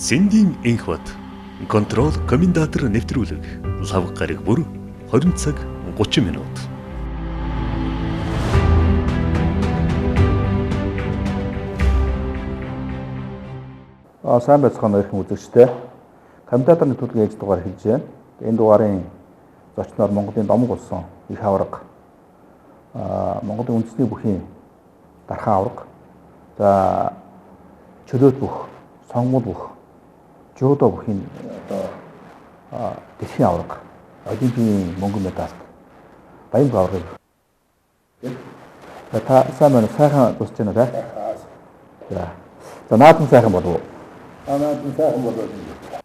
Сэндийн энх бат контрол комендатор нэвтрүүлэг лав гараг бүр 20 цаг 30 минут. Сайн байцгаана ирэх үзэгчтэй. Комендатор нэвтрүүлгийн ээж дугаар хэлж байна. Энэ дугаарын зочноор Монголын домог болсон их аварга, Монголын үндэсний бүхийн дархан аварга, за чөлөөт бүх, сонгол бүх, жодо бүхийн дэлхийн аварга, олимпийн мөнгөн медалт, баян аваргыг. Та сайн сайхан тусч байна да? За наадам сайхан болов уу? Наадам сайхан болов уу?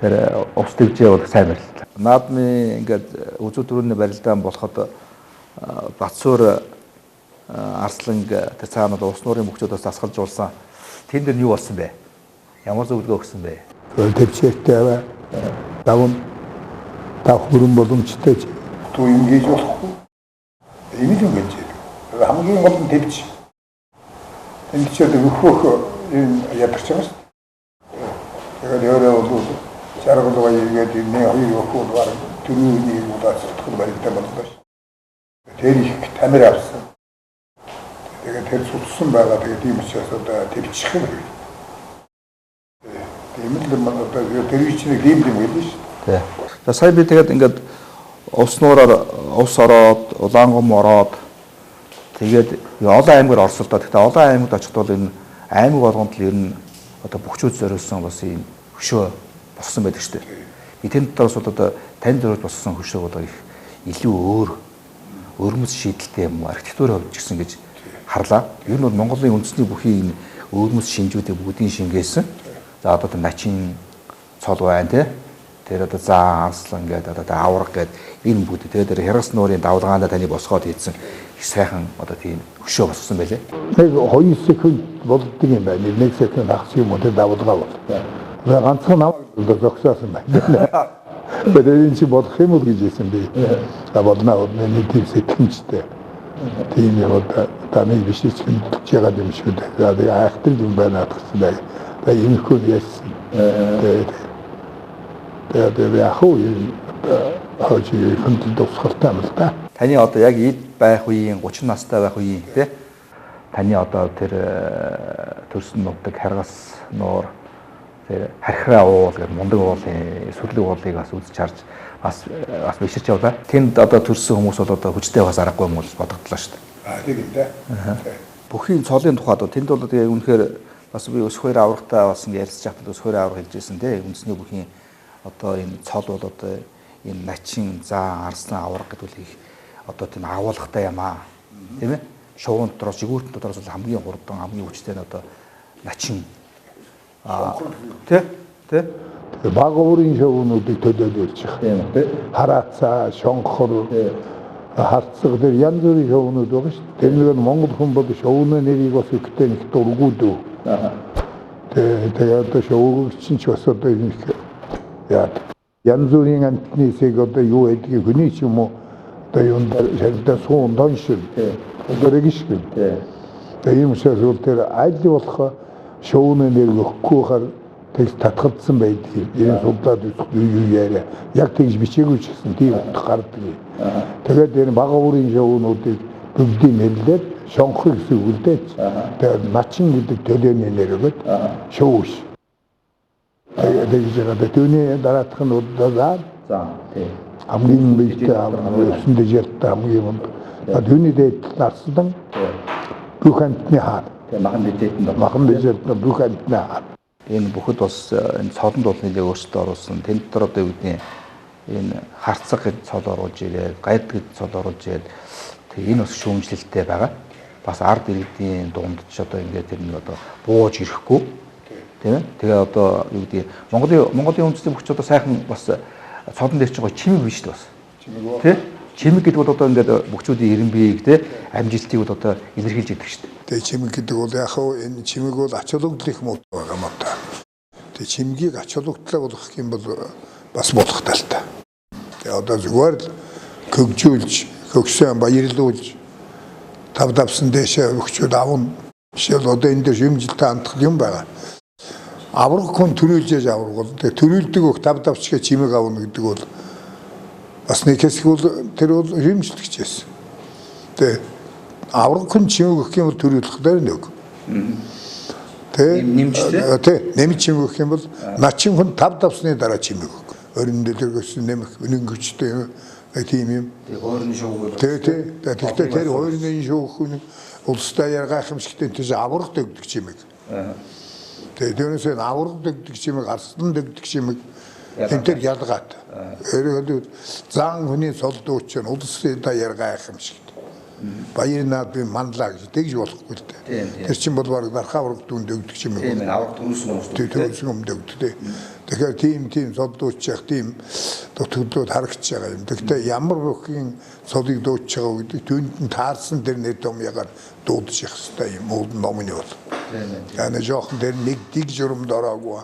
Тэр ус дэвжээ бол сайн бариллаа. Наадмын ингээд үзүү төрөний барилдаан болоход Батсуур Арсланг тэр цаанууд ус нуурын мөхчөөдөөс засгалжуулсан. Тэн дээр юу болсон бэ? Ямар зөвлөгөө өгсөн бэ? Төвчээртэй давн хүрэн боломжтой туу ингэж болохгүй. Ийм л ингэж. Хамгийн гол нь төвч. Төвчөөд өгөх юм ядарч байгаа шүү. Тэгээд өөрөө бол чаргалгаа игээд нэг хоёр өгөх бол түрүүний удаас тохиол баригдаа боллоо шүү. Тэр их тамир авсан. Тэгээд тэр судсан байгаа. Тэгээд ийм учраас одоо төвчих юм байна. Тийм л манай тэр чинь ийм юм байл шүү. Тий. За сая би тэгээд ингээд ус нуураар ус ороод, улаангом ороод тэгээд олон аймгаар орсолдоо. Гэхдээ олон аймагт очихдоо энэ аймаг болгонд л ер нь одоо бүхчүүд зориулсан бас ийм хөшөө болсон байдаг шүү дээ. Би тэнд доторс одоо тань зориулж болсон хөшөө бол их илүү өрмөц шийдэлтэй юм архитектурын хувьд ч гэсэн гэж харлаа. Ер нь бол Монголын үндэсний бүхий энэ өрмөц шинжүүдийг бүгдийг шингээсэн. За одоо начин цол байна те. Тэр одоо заа арслан гэдэг одоо авраг гэдэг энэ бүгд тэгээд Хяргас нуурын давлгаанаа таны босгоод хийсэн их сайхан одоо тийм хөшөө босгосон байлээ. Нэг 2 секунд болддог юм байна. 1 секунд ахс юм уу тэр давлгаа бол. Ганцхан намайг зогсоосон байна. Бэлэн чи болох юм уу гэж хэлсэн би. За болно нэг тийм сэтгэмжтэй. Тийм яваад таны биш чинь чигаад юм шүү дээ. За айхтар юм байна гэсэн бай. Та энэ хөө яасан. Тэгээд яхуу хожи хүнд тусгалтай юм л да. Таны одоо яг эд байх үеийн 30 настай байх үеийн тий. Таны одоо тэр төрсөн нутаг Хяргас нуур тэр хархраа уул гэдэг мундаг уулын сүрлэг уулыг бас үзэж харж бас биширч явлаа. Тэнд одоо төрсэн хүмүүс бол одоо хүчтэй бас аргагүй юм бол бодогдлоо шүү дээ. Тийм дээ. Бүхийн цолын тухайд тэнд бол тэгээ үнэхээр бас би өс хоёр аврагтай бас ярилцж байхдаа өс хоёр авраг хэлжсэн тий. Үндэсний бүхийн одоо энэ цол бол одоо энэ начин заа арслан авраг гэдэг үл их одоо тийм агуулгатай юм аа. Тийм ээ? Шувуун дотроос жигүүртэн дотроос бол хамгийн хурдан хамгийн хүчтэй нь одоо начин Тэ баг өөрийн шовнуудыг төлөөлж байгаа. Тэ хараацаа, шонхор, харцаг тэр янз бүрийн шовнууд байгаа шүү. Тэр нэг Монгол хүн бол шовны нэрийг бас ихтэй нэг дургууд. Тэгээд одоо шовгч чинь ч бас одоо нэг яа янз бүрийн амтнысыг одоо юу гэдгийг хүний ч юм уу одоо юунд шалдаа суун доншил. Одоо регишгүй. Тэгээд юм шиг бол тэр аль болох шоуны нэр өгөхгүй хаар тэгж татгалзсан байдгийг энэ судлаад юу яриа яг тэгж бичээгүй ч гэсэн тийм гардаг. Тэгээд энэ бага өөрийн шоунуудыг бүгдийг нэрлээд шонхор гэсэн үгдээч. Тэгээд начин гэдэг төлөөний нэр өгöd шоуш. Тэгээд яг түүний дараах нь удаа за тийм хамгийн бийтэй өсөндөө ялтай хамгийн түүний дэд нарсдан бүхэнтний хаа махан дэжэд бүх амтнаа. Энэ бүхэд бас энэ цолонд бол нэлээд өөрчлөлт оруулсан. Тэнд дотор одоо юу гэдэг энэ харцаг гэж цол оруулж ирээд, гайд гэж цол оруулж ирээд тэг энэ бас шүүмжлэлтэй байгаа. Бас ард иргэдийн дунд ч одоо ингээд тэр нэг одоо бууж ирэхгүй Тийм ээ. Тэгээ одоо юу гэдэг Монголын үндэсний бүч одоо сайхан бас цодон дээр чинь гоё чимэг биш шүү дээ бас. Тэ? Чимэг гэдэг бол одоо ингээд бүчүүдийн эренбийг тэ амжилтыг бол одоо илэрхийлж идэг шүү дээ. Тэгээ чимэг гэдэг бол яг хөө энэ чимэг бол ач холбогдлын муу байгаа юм та. Тэгээ чимгийг ач холбогдлоо болгох юм бол бас болох талтай. Тэгээ одоо зүгээр л хөгжүүлж, хөгсөн баярлуулж тавдавсан дэшээ өгчүүд авна. Жишээл одоо энэ дээр шимжилтээ хандах юм байгаа. Аврах хүн төрүүлж аврах бол тэгээ төрүүлдэг өх тавдавчгээ чимэг авна гэдэг бол бас нэг хэсэг бол тэр бол шимжилтгч байсан. Тэгээ аврах хүн чимэг өгөх юм бол төрүүлэх дээр нэг. Тэ нэмжтэй. Тэ нэмж чимэг өгөх юм бол начин хүн тавдавсны дараа чимэг өг. Өрн дэлгэрс нэмэх үнэнгөчтэй тийм юм. Тэгээ хойрны шууг. Тэгтээ тэр хойрны шууг хүн улстай яргайхамшигтэй тийш аврах дэгдэг чимэг. Тэгээ тэрнээс аврах дэгдэг чимэг, арслан дэгдэг чимэг энэ төр ялгаад. Өөрөөр зан хүний солдууч нь улсын та яргайхамшигт. Баяр наадмын манлаа гэж тэгж болохгүй л дээ. Тэр чинь бол баг дархаа аврах дүн дэгдэг чимэг. Тийм ээ, аврах төрөөсөн юм дэгдэг. Тэгэхээр тийм солдууч яг тийм төглөөд харагдаж байгаа юм. Тэгтээ ямар бүхэн солыг дууч байгаа гэдэг түүнд нь таарсан тэр нэг том ягаар дуудаж явах хэрэгтэй юм уу номны бол. Yani жоохон тэр нэг дэг журамд ороогүй.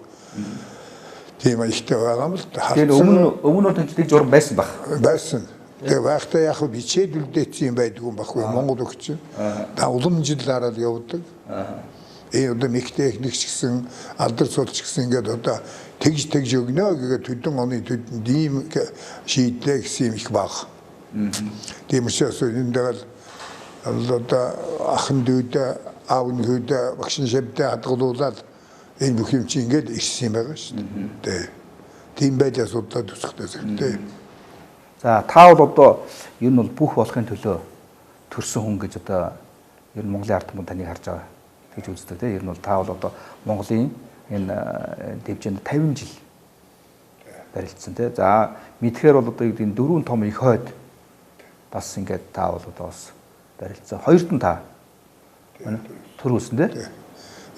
Тийм ихтэй байгаа юм л да. Тэр өмнө тэнцдэг журам байсан баг. Байсан. Тэгээ байхдаа яг бичээд үлдээсэн юм байдгүй байхгүй Монгол өгч. Та улам жил хараад явдаг. Одоо мэг техникч гэсэн алдар суулч гэсэн ингээд одоо тэгж өгнө гэгээд төдөн оны төдөн дийм шийдлээ гэсэн юм их баг. Тийм учраас энэ дээр одоо ахын дүүдэ аавны хүүдэ багшин шавьтай хадгалуулаад энэ бүх юм чинь ингээд ирсэн юм байгаа шүү дээ. Тийм байлаа судалаад үсэхтэй зэрэгтэй. За та бол одоо ер нь бол бүх болохын төлөө төрсөн хүн гэж одоо ер нь Монголын ард түмэн таныг харж байгаа гэж үздэг тийм. Ер нь бол та бол одоо Монголын энэ дэвжээнд 50 жил барилдсан тийм. За мэдхээр бол одоо юу гэдэг нь дөрвөн том их хойд бас ингээд та бол одоо бас барилдсан. Хоёрт нь та төрүүлсэн тийм.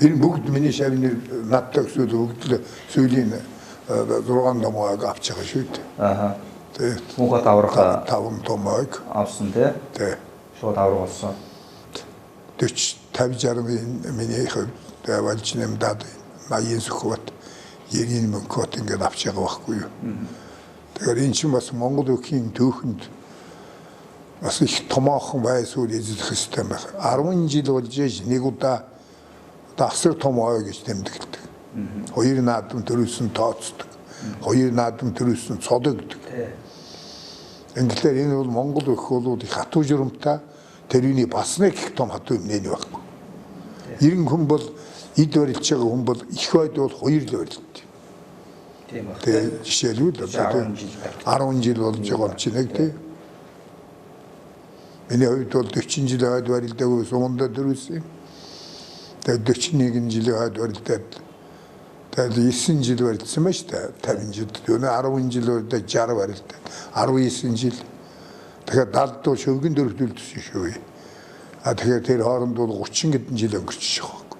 Энэ бүгд миний шавны надтай бүгд сүүлийн 6 номыг авч байгаа шүү дээ. Мөнхөд аврах 5 томог авсан тий. Шууд аврах болсон. 40-50-60 миний хувьд тавьж нэмдаад 80 сөхөт 90 мөнгөт ингээд авч байгаа байхгүй юу. Тэгэхээр энэ чинь бас Монгол өвхийн түүхэнд бас их томоохон байсуул эзлэх хэрэгтэй байна. 10 жил болж нэг удаа асар том ой гэж тэмдэглэдэг. Хоёр наадам төрүүлсэн тооцдог. Хоёр наадам төрүүлсэн цодогддог. Ингэлээр энэ бол Монгол өх бол их хатуу журамтай тэрний бас нэг их том хатуу юм нэ байхгүй. 90 хүн бол эд барилж байгаа хүн бол их байд бол хоёр л барилд. Тийм ба. Тэгээ жишээлбэл одоо 10 жил болж байгаа юм чинь нэг тийм. Миний хувьд бол 40 жил байд барилдаг суманда дөрвсөн. Тэгээ 41 жилийн байд барилдаад тэгээд 9 жил барилдсан ба шүү дээ. 50 жил. Өнөө 10 жил барилдаад 60 барилдаад 19 жил. Тэгэхээр 70 дуу шөвгөн дөрвөлдсөн шүү. Тэгэхээр тэр хооронд бол 30 гэдэн жил өнгөрчих байгаа.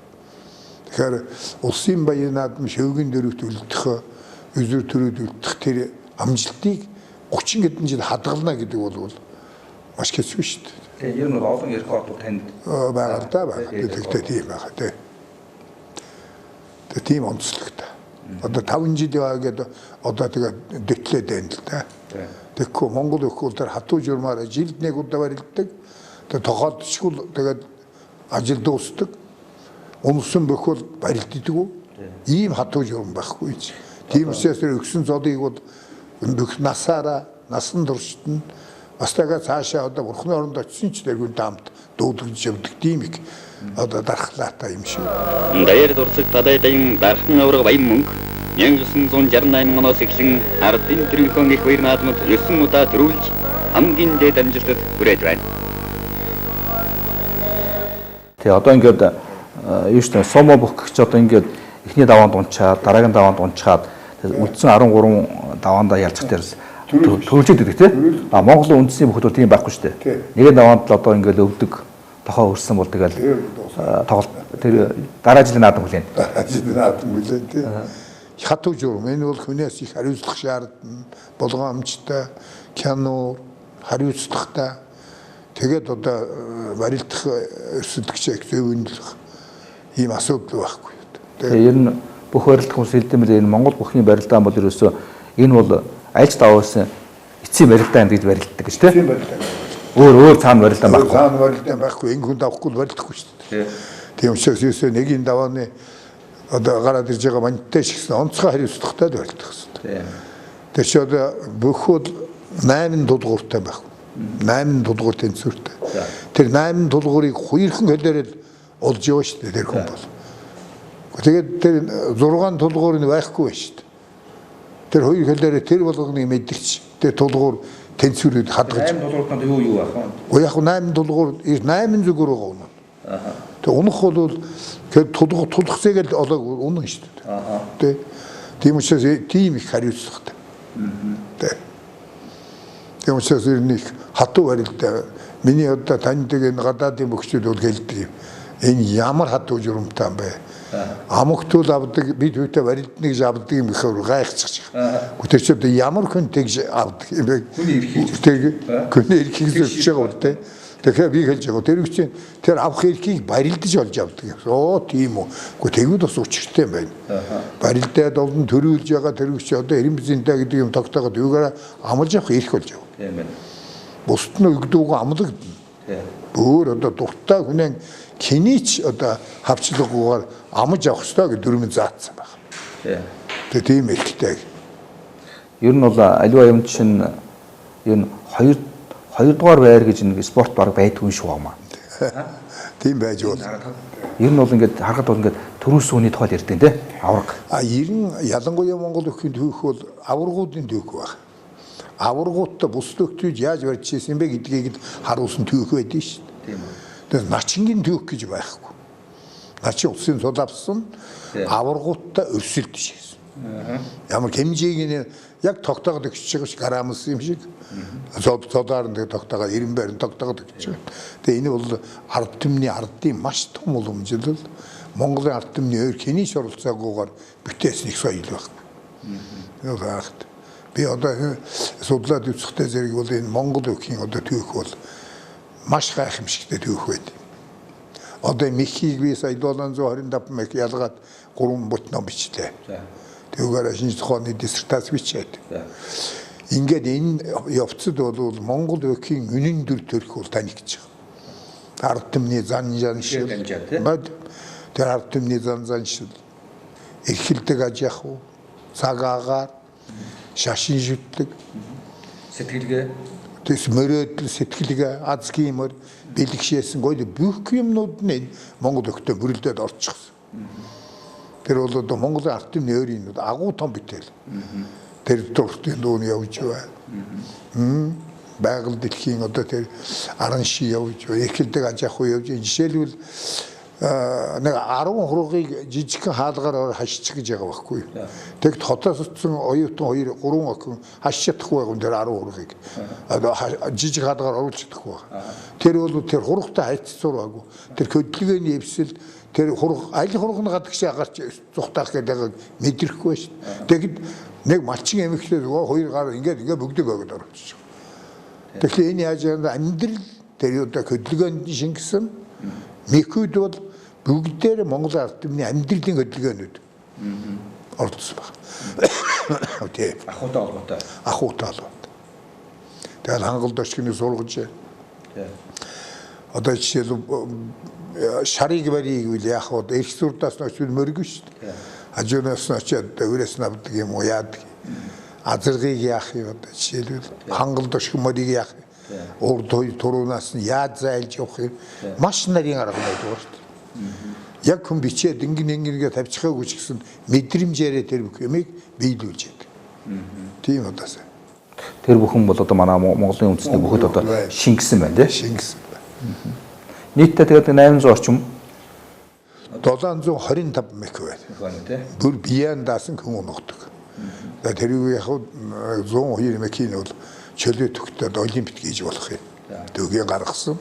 Тэгэхээр улсын баяр наадам шөвгөн дөрвөлдөх, үзүр төрөлдөх тэр амжилтыг 30 гэдэн жил хадгална гэдэг бол маш хэцүү шүү дээ. Тэгээ ер нь олон эрх ордууд танд байгаа даа байна. Тэгтээ тийм байгаа тийм. Тийм онцлогтой. Одоо 5 жил яваагээд одоо тэгээ дөтлээд байна л да. Тэгэхгүй Монгол өх бол тэр хатуу журмаараа жилд нэг удаа барилддаг. Тэгээ тохиолдчихгүй тэгээд ажил дуусдаг. Унсан бөхөл барилддаг. Ийм хатуу журм байхгүй ч. Тийм учраас тэр өгсөн зодыг бол бүх насаараа насан туршид нь бас тэгээ цаашаа одоо бурхны оронд очисон ч тэргүй дамд дуудагж явдаг тийм их одоо дархлаатай юм шиг. Даяар дурсаг талайдын дархан авраг баян мөнгө 1968 оноос эхлэн ардын төрөнхөн их баяр наадмад 9 удаа дөрвөлж хамгийн дээд амжилтад хүрээд байна. Тэгээ одоо ингээд юу ч тийм сомо бөхч одоо ингээд эхний даваанд унчаад дараагийн даваанд унчаад үлдсэн 13 даваандаа ялцах дээрс төрүүлж идэг тийм. А Монголын үндэсний бүхэл тийм байхгүй шүү дээ. Нэгэн даваанд л одоо ингээд өвдөг тохоо өрсөн бол тэгэл тоглолт тэр дараа жилийн наадам хүлээн. Жилийн наадам хүлээн тий. Хатуу журам энэ бол хүнээс их хариуцлах шаардна. Болгоомжтой, кино, хариуцлагатай. Тэгээд одоо барилдах өрсөлдөгчийг зөвөнлөх ийм асуудал байхгүй. Тэгээ ер нь бүх барилдах хүмүүс хэлдэмээр энэ Монгол бүхний барилдаан бол ерөөсөө энэ бол альж даваасан эцсийн барилдаан гэж барилддаг гэж тийм. Өөр цаана барилдаан байхгүй. Цаана барилдаан байхгүй. Энэ хүн давхгүй барилдахгүй шүү дээ. Тийм учраас ерөөсөө нэгийн давааны одоо гараад ирж байгаа мантай шигсэн онцгой хариуцлагатай барилдах хэрэгтэй. Тэр чинь одоо бүх бол 8 дулгууртай байхгүй. 8 дулгуур тэнцвэртэй. Тэр 8 дулгуурыг хоёрхан хэлээрэл олж яваа шүү дээ тэр хүн бол. Тэгээд тэр 6 тулгуур нь байхгүй байна шүү дээ. Тэр хоёр хэлээрээ тэр болгоныг мэдэрч тэр тулгуур тэнцвэрүүд хадгаж. 8 тулгууртанд юу байх вэ? Яг 8 тулгуур 8 зүгээр байгаа юм. Тэг унах бол тэр тулгцыг л олоог унах шүү дээ. Тийм учраас тийм их хариуцлагатай. Тийм учраас нэг хатуу барилдаа миний одоо таньдаг энэ гадаадын бөхчүүд бол хэлдэг юм. Энэ ямар хатуу журамтай юм бэ? Амгтуул авдаг бид хүүтэй барилдна гэж авдаг юм гэхээр гайхчих. Тэр чинь одоо ямар хүн тэгж авдаг юм бэ? Хүний эрхийг зөвж байгаа бол тэ. Тэгэхээр би хэлж байгаа тэр үчи тэр авах эрхийг барилдаж олж авдаг юм. Оо тийм үү. Гэхдээ тэгвэл бас учиртай юм байна. Барилдаад олон төрүүлж байгаа тэр үчи одоо эрен бизэнтэй гэдэг юм тогтоогод юугаар амлаж авах эрх болж байгаа. Тийм байна. Бусд нь өгдөөг амлагдана. Өөр одоо дуртай хүнээ кинич одоо хавчлаггүйгээр амж авах ёстой гэж дүрмэн заасан байна. Тэгээ тийм эрхтэй. Ер нь бол аливаа юм чинь ер нь хоёрдугаар байр гэж нэг спорт баг байдгүй шүү хамаа. Тийм байж бол. Ер нь бол ингээд харахад бол ингээд төрөөс үний тухай ярьдیں۔ Тэ? Авраг. Ер нь ялангуяа Монгол өхөнд түүх бол аврагуудын түүх баг. Аврагуудтай бус төгтөж яаж барьж ирсэн бэ гэдгийг харуулсан түүх байдэн шүү дээ. Тийм үү. Тэр начингийн түүх гэж байхгүй. Начин улсын цол авсан аврагуудтай өрсөлдөж ирсэн. Ямар хэмжээг нь яг тогтоогод өгч байгаа ш грамс юм шиг. Цодаар нь тогтоогоо 90 байрны тогтоогод өгч байгаа. Тэгээ энэ бол ард түмний ардын маш том уламжлал. Монголын ард түмний өөр хинийч оролцоогүйгээр бүтээсэн их соёл байна. Би одоо судлаад үзэхдээ зэрэг бол энэ Монгол өхийн одоо түүх бол маш гайхамшигтай түүх байд. Одоо Михийг би сая 725 мэг ялгаад 3 бут ном бичлээ. Тэгвэл шинж зохионы диссертац бичээд. Ингээд энэ явцад бол Монгол өхийн үнэн дүр төрх бол таних гэж байгаа. Ард түмний зан шил. Тэр ард түмний зан шил. Эрхэлдэг аж ахуй, цагаагаар шашин шүтдэг. Сэтгэлгээ. Тэс мөрөөдөл сэтгэлгээ азгийн мөр бэлгшээсэн гоё бүх юмнууд нь Монгол өхтө бүрэлдээд орчихсон. Тэр бол одоо Монголын ард түмний өөрийн агуу том битэл. Тэр дуртын дууны явж байна. Байгаль дэлхийн одоо тэр аран ши явж байна. Эрхэлдэг аж ахуй явж байна. Жишээлбэл нэг 10 хургийг жижигхэн хаалгаар хашчих гэж байгаа байхгүй. Тэгэд хотоос утсан оюутан 2 3 охин хашиж чадахгүй байгаа тэр 10 хургийг. Одоо жижиг хаалгаар оруулж чадахгүй. Тэр бол тэр хургтай хайцсуур байгу. Тэр хөдөлгөөний эвсэл тэр хург аль хург нь гадагшаа гарч зүхтаах гэдэг мэдрэхгүй шүү. Тэгэд нэг малчин эмэгтэй хоёр гар ингээд бүгдэг өгöd оруулчих. Тэгэхээр энэ яаж амьдрал тэр одоо хөдөлгөөнд шингэсэн микуд бол бүгдээр Монгол ард түмний амьдралын хөдөлгөөнүүд ордсон байна. Тийм. Ахуйтай холбоотой. Ахуйтай холбоотой. Тэгэл хангалт очгоны сургаж. Одоо жишээл шарыг барийг үл яах вэ? Их сурдаас нь очвол мөргөн шүү дээ. Ажуунаас нь очиад өрөөс нь авдаг юм уу яадаг. Азаргыг яах юм одоо жишээлбэл хангалт очгоморыг яах юм. Урд туруунаас нь яаж зайлж явах юм. Маш нарийн арга байдаг шүү дээ. Яг хүн бичээд ингээд тавьчихаагүй ч гэсэн мэдрэмжээрээ тэр бүх юмыг биелүүлж яадаг. Тийм удаасаа. Тэр бүхэн бол одоо манай Монголын үндэсний бүхэд одоо шингэсэн байна тийм. Шингэсэн байна. Нийтдээ тэгээд 800 орчим 725 мэг байна. Бүр биян даасан хүн унагдаг. Тэр юу яг 102 мэгний бол чөлөө төгтөд олимпик хийж болох юм. Төгөө гаргасан.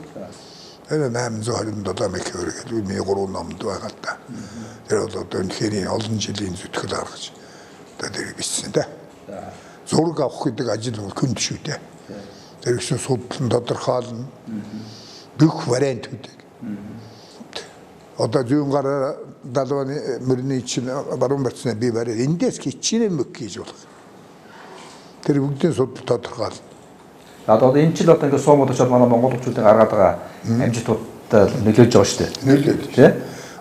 Энэ 827 мехээр гэдэг миний 3 номд байгаа та. Тэр одоо үнэхээр олон жилийн зүтгэл гаргаж тэр бичсэн да. Зураг авах гэдэг ажил бол хүнд шүү дээ. Тэр их судлан тодорхойлно. Бүх вариантуудыг. Одоо зүүн гараа далваны мөрний чинь баруун бацны би барь эндээс хичнээн мөг хийж болох. Тэр бүгдийн судлал тодорхойлно. Одоо энэ жил одоо ингээд суумууд очоод манай монголчуудын гаргаад байгаа амжилтуудад нөлөөлж байгаа шүү дээ. Нөлөөлж. Тий?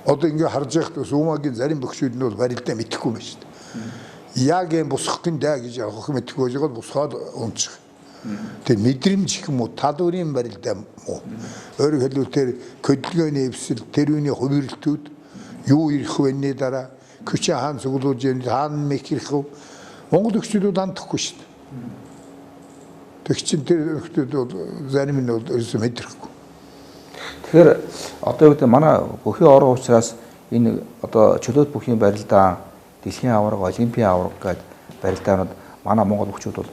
Одоо ингээд харж байхад суумагийн зарим бөхшүүд нь бол барилдаа мэдэхгүй байна шүү дээ. Яг юм босхын даа гэж авах мэдэхгүй байгаад босхоод унчих. Тэр мэдрэмж их юм уу талуурын барилдаа муу. Өөрөөр хэлбэл тэр хөдөлгөөний эвсэл тэр үний хувирлтүүд юу ирэх вэ дараа күч хаан цуглуулж хаан мэх ирэх вэ Монгол өгчдүүд андахгүй шүү дээ. Тэгчин тэр өгчдүүд бол зарим нь бол ерөөсөө мэдрэхгүй. Тэгэхээр одоо юу гэдэг манай бүхий орон учраас энэ одоо чөлөөт бүхий барилдаа дэлхийн аварга, олимпийн аварга гэдэг барилдаанууд манай монгол өгчүүд бол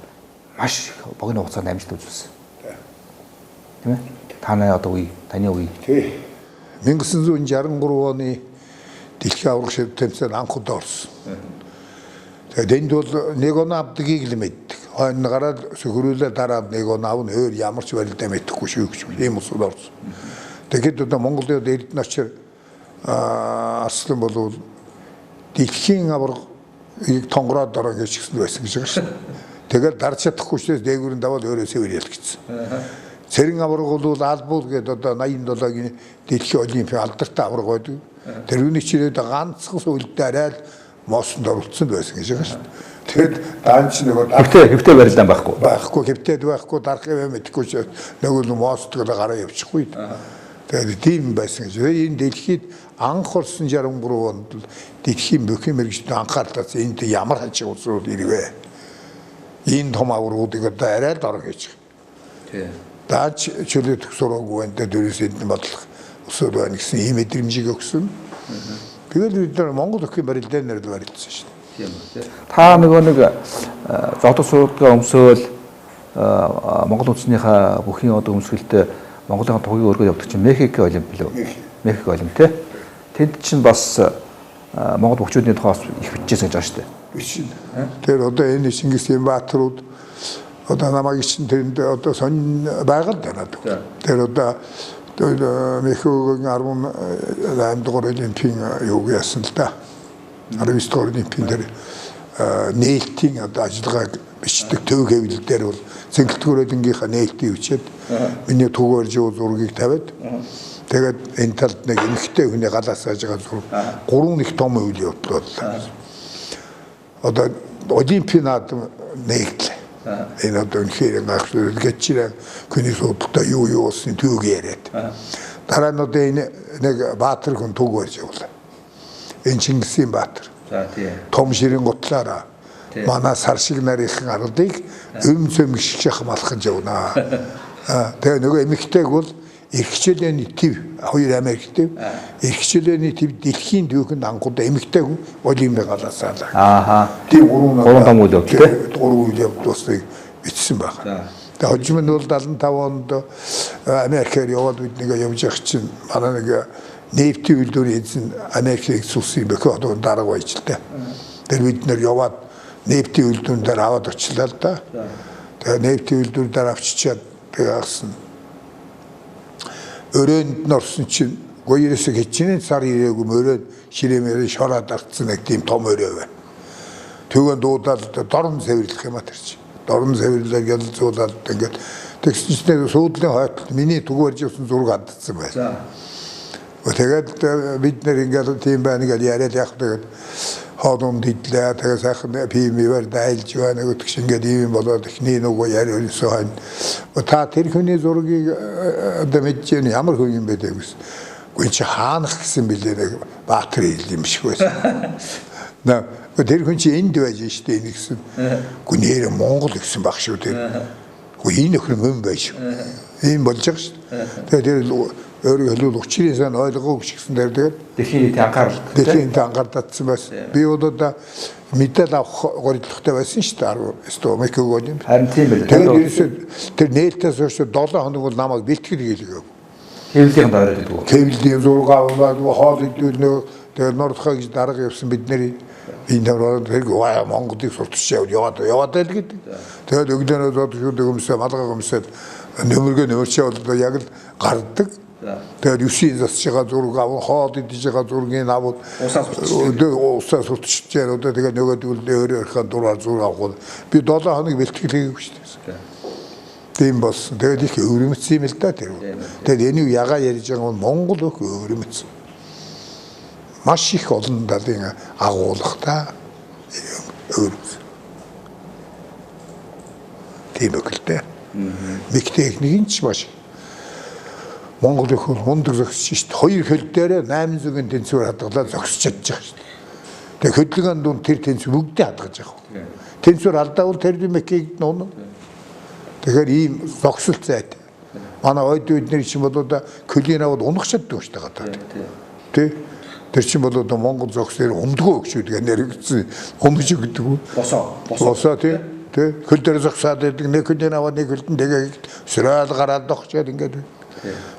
маш богино хугацаанд амжилт үзүүлсэн. Тийм ээ? Таны одоо үе, таны үе. Тий. 1963 оны дэлхийн аварга шив тэмцээнд анх удаа орсон. Тэгээд энд бол нэг он авдгийг л мэддэг. Хойно гараад сөхрүүлээ дараад нэг он авна өөр ямар ч барилдаа мэдэхгүй шүү гэж ийм усуд орсон. Тэгээд одоо Монголын эрдэнэ очир арслан болвол дэлхийн аваргыг тонгороод дараа гэж гисэн байсан гэж байгаа шүү. Тэгээд дарж чадахгүй ч дээгүүрэн даваад өөрөө сэвэрэл гэсэн. Цэрэн аварга бол албуул гэдэг одоо 87-гийн дэлхийн олимпийн алдартай аварга байдаг. Тэр үний чирээд ганцхан сүлдээ арай л мосонд оролцсон байсан гэж байгаа шүү. Тэгэд даанч нөгөө хэвтэй барилдаан байхгүй. Байхгүй хэвтээд байхгүй дарах юм мэдхгүй ч нөгөө мостод гараа явчихгүй. Тэгээд тийм байсан гэж. Энэ дэлхийд анх орсон 63 онд дэлхийн бүхэн мэрэгчд анхаарлаас энд ямар хажиг усрууд ирвэ. Энэ том аваргуудыг одоо арай л дор гэж. Тий. Даач чөлөөт сураагүй энэ дөрөсөд нь бодлох усуд байна гэсэн ийм мэдрэмжийг өгсөн. Тэгээд бид нар Монгол өхөн барилдаан дээр барилдсан шүү дээ. Тийм үү. Та нөгөө нэг зодог суудгаа өмсөөл Монгол үндэснийхээ бүхий одоо өмсгөлтэй Монголын тугийн өргөд явдаг чинь Мехик олимп лөө. Мехик олимп тий. Тэнд чинь бас Монгол бүхчүүдийн тухай их бичижсэн гэж байгаа шүү дээ. Бичин. Тэр одоо энэ Чингис Баатарууд одоо намайг чинь тэнд одоо сонь байгаль данаад. Тэр одоо Мехикийн 18 дугаар олимпийн юу яасан л да. 19 дугаар олимпийн дээр нээлтийн одоо ажиллагааг бичдэг төв хэвлэл дээр бол Цэнгэлтгүүрөдөнгийнхаа нээлтийн хүчээд миний түгээр жоо зургийг тавиад тэгээд энэ талд нэг эмхтэй хүний галаас сааж байгаа зураг 3 их том үйл явдал боллоо. Одоо олимпийн наадам нэгдлээ. Энэ одоо үнэхээр гайхалтай гэчирээ хүний судалтай юу болсон түүг яриад. Дараа нь одоо энэ нэг Баатар хүн түг барьж явуулаа. Энэ Чингисийн Баатар. За тий. Том ширийн гутлаараа манай сар шиг нарийнхан ардыг өмсөмгших малхан явна. Тэгээ нөгөө эмэгтэйг бол эрхчлээний төв хоёр Америктэй эрхчлээний төв дэлхийн дүүхэнд анхудаа эмэгтэй хүн олимпийн галаасаа. Ааха. Тийм 3 том үйл явдал тий. 3 үйл явдлыг бичсэн байна. Тэгээ хожим нь бол 75 онд Америкээр яваад бид нэг явж явах чинь манай нэг нефтийн үйлдвэрийн эзэн Америкийг сүлсэн бөхөө одоо дарга баяжлаа. Тэр бид нэр яваад нефтийн үйлдвэрэн дээр аваад очлаа л да. Тэгээ нефтийн үйлдвэр дээр авчичаад тэгсэн. Өрөөнд норсон чинь гоёрос хичнээн сар ирээгүй мөрөөд ширэмээр шороод арцсан нэг тийм том өрөө байна. Тэгвэл дуудаад дорн сэвэрлэх юм а тэр чинь. Дорн сэвэрлээ гэлзүүлээд ингээд тэгсэн чинь суудлын хойд миний түгээрж явсан зураг хандсан байна. Тэгээд бид нэр ингээд тийм байна гэж яриад яг тэгээд хоолунд идлээ тэгээд сайхан пимивэр дайлж байна гэдэг чинь ингээд ийм болоод ихний нөгөө яриулсан хань. Та тэр хүний зургийг одоо мэдчихэв ямар хүн юм бэ гэсэн. Гүн чи хаанах гэсэн бэлээ нэг Баатар хэл юм шиг байсан. Наа тэр хүн чи энд байж штэ энэ гэсэн. Гүн нэр Монгол гэсэн баг шүү тэр. Гүн энэ өхөр мөн байж. Ийм болж байгаа шүү. Тэгээд өөрөөр хэлбэл учрыг сайн ойлгоогүй ч гэсэн тэгээд дэлхийн нийтийн анхаарал. Дэлхийн нийтийн анхаарал татсан байсан. Би одоо мэдээлэл авах горилдохтой байсан шүү дээ. Өстөө Мехик олимп. Харин тийм байл. Тэгээд тэр нээлтээс хойш 7 хоног бол намайг бэлтгэл хийлгэв. Хэвлэлийн дайраад гэдэг үү? Кевилдийн зураг аваад хоол идэв тэгээд Нордхаа гэж дарга явсан бидний энэ ороод хэрэг Монголыг сурталчиж яваад л гэдэг. Тэгээд өглөөнөө зодчууд өмсөө малгай өмсөд нөмөрчөө бол яг л гардаг. Тэгээд 9-ийн засж байгаа зураг аваа хоол идэж байгаа зургийг аваад усаа сурталчиж яа тэгээд нөгөөдөл өөрөөрхөн дураар зураг авах. Би 7 хоног бэлтгэл хийгээгүй шүү дээ. Тийм болсон. Тэгээд их өвөрмөц юм л да тэр. Тэгээд энийг ягаа ярьж байгаа нь Монгол өх өвөрмөц. Маш их олон далын агуулгатай өвөрмөц. Тийм өгөлтэй. Нэг техникийн ч маш Монгол өх мундаг зогсож шít. Хоёр хөл дээр 800-ын тэнцвэр хадгалаад зогсож чадж байгаа шít. Тэгээд хөдөлгөөнд дунд тэр тэнцвэр бүгдээ хадгаж байгаа. Тэнцвэр алдаавал тэр мекийг нуун. Тэгэхээр ийм зогсолт зайд. Манай ойд бидний чинь бол одоо көлийн аваад унах чаддаг шүү дээ. Тэ? Тэр чинь бол одоо Монгол зогсоор ундгүй өгч үү нэрэгдсэн. Ундж өгдөг. Босоо тий. Тэ? Хөл дээр зогсоод байдаг. Нэг хөлийн аваад нэг хөлтөн тэгээд сөрөөл гараад догчоод ингээд.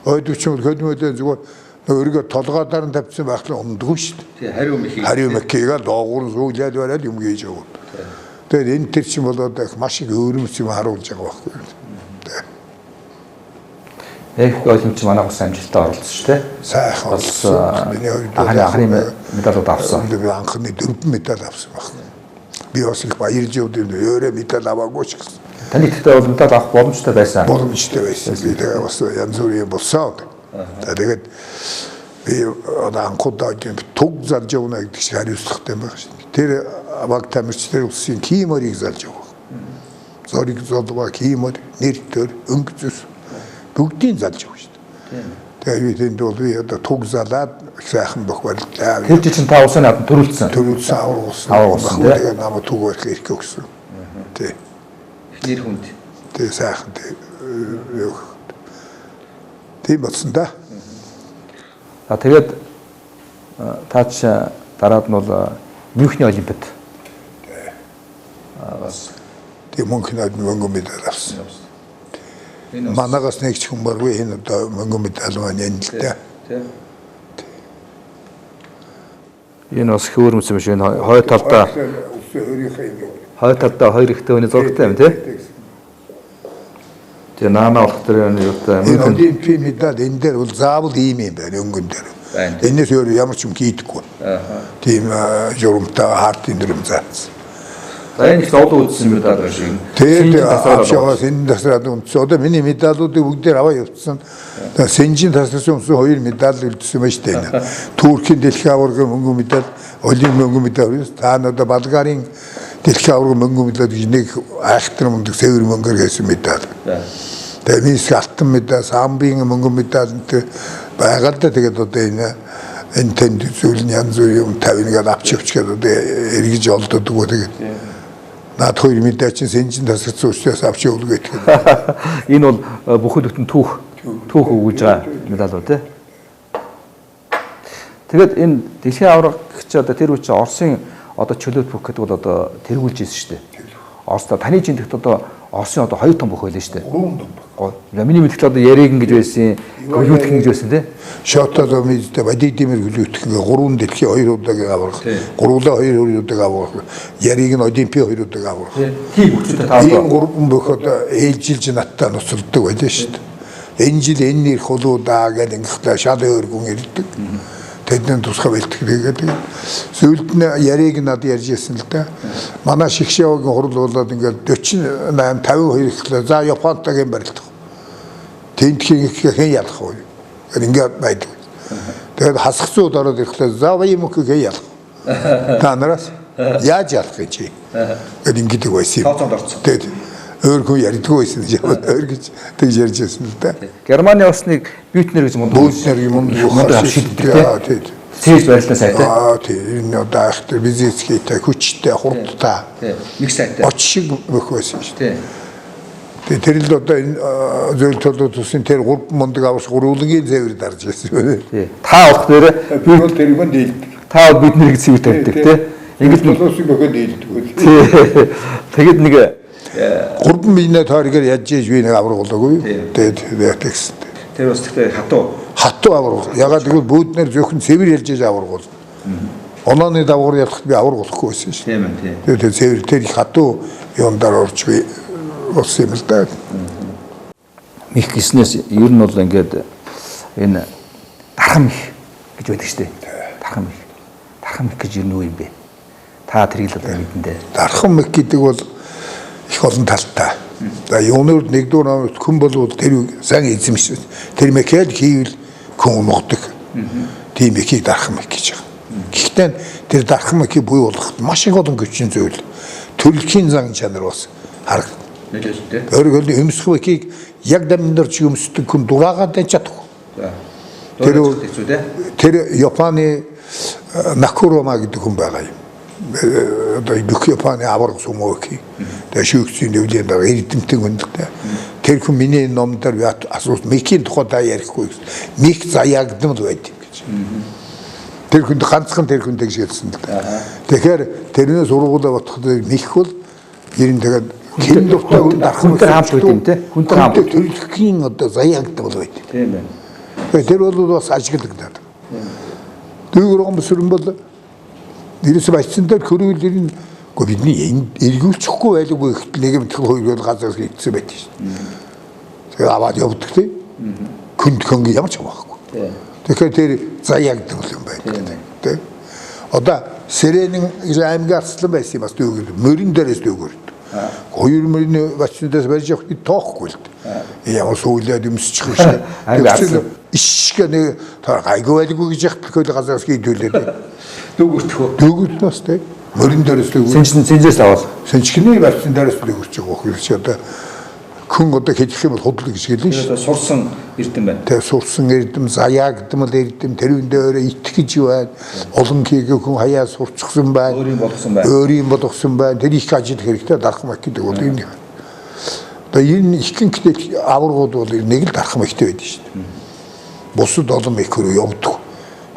Ойд чинь бол хөлмөдөө зүгээр өөрийгөө толгоодоор нь тавьсан байхлаа ундгүй шүү дээ. Хариу мекийг доогуур суулаад бараад юм хийж өгöd. Тэгээд энэ төр чинь болоод маш их өвөрмөц юм харуулж байгаа байхгүй. Их ойлгомж манай бас амжилттай оролцсон шүү дээ. Сайхан болсон. Миний хувьд анхны медалууд авсан. Би анхны 4 медаль авсан байна. Би бас их баярж явдیں۔ Өөрөө медаль аваагүй ч гэсэн. Таны ихтэй бол медаль авах боломжтой байсан. Боломжтой байсан. Би тэгээ бас янз бүрийн болсон. Тэгээд би анхудаа туг зарж явна гэдэг шиг хариуцлагатай байх шин. Тэр баг тамирчдэр улсын киморыг залж явах. Зориг золдоо кимор, нэртөр, өнгөцөс бүгдийг залж явах шин. Тэгээд энд бол би одоо туг залаад сайхан бохварлаа. Тэр чинь та усан наад төрүүлсэн. Төрүүлсэн аварсан. Тэгээд намайг туг барих ирэх өгсөн. Тэ. Нэр хүнд. Тэ сайхан тэ. Тийм болсон да. Тэгээд таач дараад нь бол Мюнхний олимпиад. Бас тийм Мюнхний мөнгө медаль авсан. Манагаас нэг ч хүн баргүй энэ одоо мөнгө медаль маань энэ л дээ. Энэ бас хөөрмөс юм шиг хой талдаа хоёр ихтэй хүний зурагтай юм тий. Тэгээ наана болох тэр юу та Мюнхен олимпийн медаль энэ дээр бол заавал ийм юм байна өнгөн дээр. Энэс өөр ямар ч юм хийдэггүй. Тийм журамтай хартын дэрэм заасан. Энэ их олон үзсэн медаль байна шиг. Тэгээд авшигаас энэ тасраад үнсэн. Одоо миний медалуудыг бүгдээр аваа явуулсан. Сенжин тасрсан 2 медаль үлдсэн байж тээ. Туркийн дэлхийн аварга мөнгө медаль, олимпийн мөнгө медаль. Та надад Болгарын дэлхийн аварга мөнгө медаль гэж нэг айхтар мөнгө цэвэр мөнгөөр хийсэн медаль. Тэгээд минь алтан медаль, самбын мөнгө медаль байгаад тэгээд одоо энэ тэнд зүйлний янз бүрийн 50-ыг авч явчихад одоо эргэж олддог тэгээд наад хоёр медаль чинь сенжин тасарсан учраас авч явуул гэдэг. Энэ бол бүхэл бүтэн түүх өгүүлж байгаа медаль үү те. Тэгээд энэ дэлхийн аврагч одоо тэр үчи Оросын одоо чөлөөт бүх гэдэг бол одоо тэргүүлж ирсэн шүү дээ. Оростой таны жиндэхт одоо Оросын одоо 2 том бүх байлаа шүү дээ. 3 том. Миний мэдээлэл одоо Яригэн гэж байсан, Гөлөтгөн гэж байсан тий. Шотоо мэдээ Владимир Гөлөтгөн 3 дэлхийн 2 удаагийн аврах. Гурлаа 2 удаагийн аврах. Яригэн Олимпийн 2 удаагийн аврах. Тийм хүчтэй таадаг. Энэ 3 бүх одоо ээлжилж надтай нуцалдаг байлаа шүү дээ. Энэ жил энэ нэр хулуудаа гэдэг ингэхдээ шал өөргөн ирдэг. Тэдний тусгай бэлтгэдэг. Сүүлд нь Яриг над ярьж ирсэн л да. Манай шигшээгийн хурал болоод ингээд 48 52 ихлээ. За Японтойг юм барилдах. Тэнтхийн хэн ялах вэ? Ингээд байдаг. Тэгээд хасгцууд ороод ирэхлээр за юм уу хэн ялах. Та нараас яаж ялах гэж. Ингээд ингэдэг байсан юм. Тооцоонд орцсон. Тэгээд өөрхөн ярьдгүй байсан өөр гэж тэгж ярьж байсан л да. Германы усныг Бютнер гэж Бютнер юм шийддэг. Цээж байрлалаа сайтай. Тийм энэ одоо ахтар визитскийтэй хүчтэй хурдтай. Нэг сайтай. Оч шиг мөх байсан шүү дээ. Тэгээд тэр л одоо энэ зөвлөлт толгой тусын тэр 3 мундаг авах гурвуулгийн зэвэр дарж байсан. Тий. Та болох нэрэ би бол тэрийг дийлдэг. Та Бютнерийг зэвэр тавьдаг тий. Ингээд толгойсыг өгөө дийлдэг. Тий. Тэгээд нэг 3 минут хоорогээр яаж ийж би нэг авраг болоогүй. Тэгээд тэгсэн. Тэр бас тэгтээ хатуу. Хатуу аварга. Ягаад гэвэл бүүднэр зөвхөн цэвэр ялжээж аваргуул. Онооны давгар ялахд би аваргуулахгүй байсан шүү. Тийм ээ, тийм. Тэгээд цэвэр тэр их хатуу юмдаар орж би болсон юм л да. Мих гиснээс ер нь бол ингээд энэ дархам их гэж байдаг шүү дээ. Дархам их. Дархам их гэж ер нь юу юм бэ? Та тэрийг л одоо мэдэндээ. Дархан мэг гэдэг бол их олон талтай. За юунаар нэгдүгээр намайг хүн болвол тэр сайн эзэмшсэн. Тэр мэкэл хийвэл хүн унгадаг. Тийм мэкийг дархан мэг гэж байгаа. Гэхдээ тэр дархан мэкийг буй болгоход маш их олон хүчин зүйл төрөлхийн зан чанар бас харагдана. Өөрөөр хэлбэл өмсөх мэкийг яг дамнарч өмсдөг хүн дураагаад чадахгүй. Тэр Японы Накурома гэдэг хүн байгаа юм. Одоо бүх Японы аварга сумооки. Тэгээ шүүгчийн дэвлэн дараа эрдэмтэн хүндтэй. Тэр хүн миний номдоор асуусан микийн тухайдаа ярихгүй. Мик заяагдсан л байд юм гэж. Тэр хүнд ганцхан тэр хүнтэй шилжсэн л да. Тэгэхээр тэрнээс сургуулаа бодоход мик бол ер нь тэгээд хэн дуртай хүн дархантай хамт байт юм те. Хүнтэй хамт төрөлхийн одоо заяагдсан бол байд. Тийм ээ. Тэр бол бас ажиглагдаад. Дүүгээр гомсрон бол Нэрээс баяцсан дээр хөрөөл ирнэ. Гэхдээ бидний эргүүлчихгүй байлгүй ихт нэгэмт хоёр газар хийцсэн байт шүү. Тэгээ аваад явдаг тий. Күнд хөнгө ямар ч байхгүй. Тэгэхээр тэр заяагдсан юм байна. Тий. Одоо Сэрэнийн аймгийн арслан байсан юм бас дүүгээр мөрөн дээрээс дүүгээр. Хоёр мөрний бачнаас барьж явах тоохгүй л. Ямар суулаад өмсчих шиг. Ишгэ нэг гайгүй байлгүй гэж яхад газраас хийдүүлээ. Дүүгэрт бас тий. Мөрөн дээрээс дүүгэр. Сэнжээс авал. Сэнжхний барьсан дээрээс дүүгэрч байгаа хэрэг чи одоо хүн одоо хэлэх юм бол худлаг гэж хэлнэ шүү. Сурсан эрдэм байна. Тэгээ сурсан эрдэм, заяагдмал эрдэм, тэрүүн дээрээ итгэж байна. Олон хийгээ хүн хаяа сурчсан байна. Өөрийн болгосон байна. Тэр их ажил хэрэгтэй дарах мах гэдэг бол юм. Одоо энэ ихэнх гэдэг аваргууд бол нэг л дарах махтай байдаг шүү. Бусад олон их хөрөө явдаг.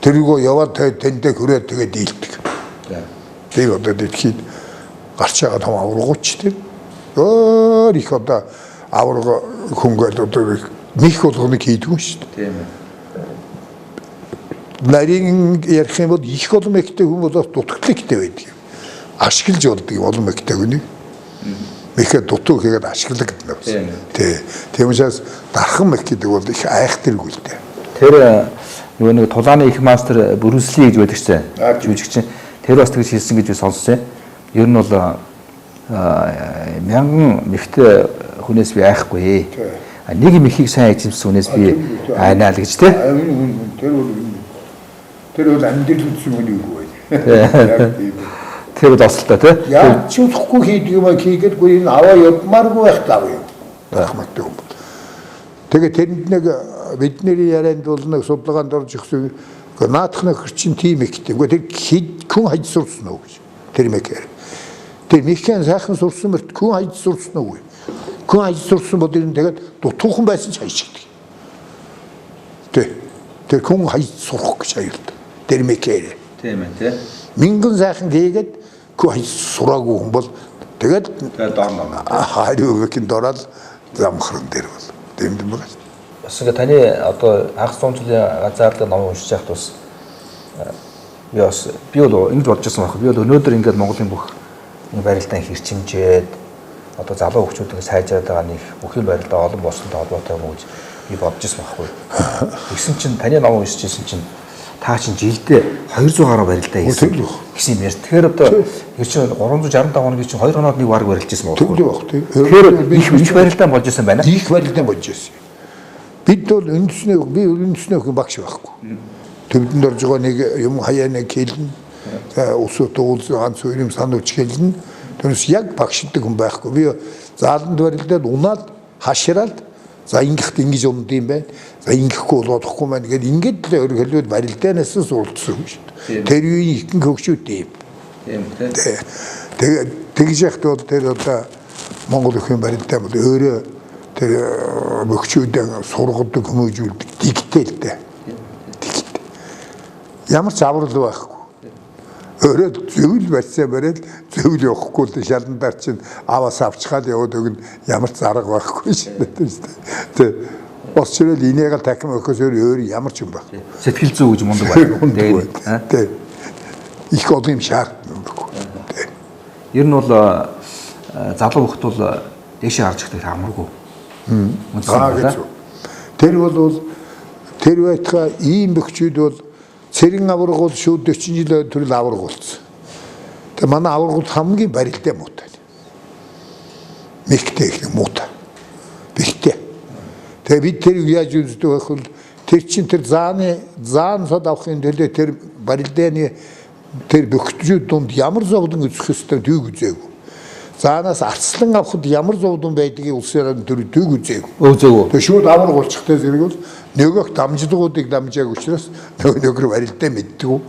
Тэрийгөө яваад тэндээ хүрээд тэгээд дийлдэг. Тэр одоо дэлхийд гарч байгаа том аваргууч тийм. Өөр их одоо аварга хүнгээл одоо них болгоныг хийдгүү шүү дээ. Тийм ээ. Нарийн ярих юм бол их олон мэктэй хүн бол дутагдлэгтэй байдаг юм. Ашиглаж болдог юм олон мэктэй хүнийг. Мэкээ дутуу хийгээд ашиглагдана бас. Тийм учраас дархан мэк гэдэг бол их айхтэрэг үлдээ. Тэр нөгөө нэг тулааны их мастер Брюс Ли гэж байдаг чинь жүжигчин тэр бас тэгж хэлсэн гэж би сонссон. Ер нь бол мянган мэхтэй хүнээс би айхгүй. Нэг мэхийг сайн эзэмсэн хүнээс би айнаа л гэж тий. Тэр бол амьдрал үтсэн хүн юу вэ? Тэр бол осолтой тий. Яа ч удахгүй хийдэг юм хийгээдгүй энэ аваа явмааргүй байх тав юм. Ахмадтай юм. Тэгээ тэнд нэг бидний ярианд бол нэг судалгаанд орж ирсэн наадхны хөрчин тийм ихтэй. Гэхдээ тэр хүн хаж сурсан уу гэж. Тэр мэкээр. Тэр мэкэн сайхан сурсан мөрт хүн хаж сурсан уу? Хүн хаж сурсан бол энэ тэгээд дутуухан байсан ч хайшигдаг. Тэр хүн хаж сурах гэж аюултай. Тэр мэкээр. Тийм ээ тий. Мянган сайхан хийгээд хүн хаж сураагүй хүн бол тэгээд доорно. Хариугийн дорол замхран дээр бол. Тийм юм байна. Бас ингээ таны одоо анх 100 жилийн газаарлал ном уншиж байхад бас би бол ингэж бодож байсан байх. Би бол өнөөдөр ингээд Монголын бүх барилдаан хэрчимжээд одоо залуу хүүхдүүдийг сайжраад байгаа нэг бүхий барилдаа олон болсонтой холбоотой юм гэж би бодож байсан байхгүй. Тэгсэн чинь таны ном уншиж байсан чинь та чинь жилдээ 200 гаруй барилдаа хийсэн гэсэн юм яар. Тэгэхээр одоо тэр чинь 365 хоногийн чинь 2 хоноод нэг баг барилж байсан юм байна. Тэгэхээр их барилдаан болж байсан байна. Их барилдаан болж байсан. Бид бол үндэснээ хүн багш байхгүй. Төвдөнд орж байгаа нэг юм хаяа нэг хэлнэ. Усууд уулзсан ганц хоёр юм сануулж хэлнэ. Тэрс яг багшдаг хүн байхгүй. Би зааланд барилдаад унаад хашраад за ингэхт ингэж умд юм байна. За ингэхгүй болохгүй маань гэдэг ингээд л өөр хэлбэл барилдаанаас суралцсан юм шүү дээ. Тэр үеийн ихэнх хөгшүүд юм. Тийм. Тэгж яхад бол тэр одоо Монгол өхөн барилдаан бол өөрөө тэр мөхчүүдэн сургадаг хүмүүжүүлдэг дигтэлтэй. Дигтэй. Ямар ч аврал байхгүй. Өөрөө зөвл барьсан барил зөвл явахгүй л шаландар чинь аваас авчгаад яваад өгнө ямар ч зарга байхгүй шүү дээ. Бас чирэл инээгээл дахин өгөхөөс өөр ямар ч юм баг. Сэтгэл зүй гэж мундаг байна. Тэг. Их олон юм шаардна. Ер нь бол залуу хөхт бол дэшээ харж ихтэй амаргүй. Тэр бол тэр байтга ийм бөхчүүд бол цэрэн аваргуул шүүд 40 жил төрөл аваргуулсан. Тэг манай аваргуул хамгийн барилдаа муутай. Мэгтэй их муутай. Бэлтээ. Тэгээ бид тэр яаж үздэг байх вэ? Тэр чин тэр заан сод авахын төлөө тэр барилдааны тэр бөхчүүд дунд ямар зовлон үзэх ёстой дүүг үзээгүй. Заанаас арслан авахд ямар зовлон байдгийг улсаар тэр дүүг үзээгүй. Үзээгүй. Тэгээ шууд аваргуулчихтай зэрэг бол нөгөөх дамжлагуудыг дамжааг учраас нөгөө барилдаа мэддэг.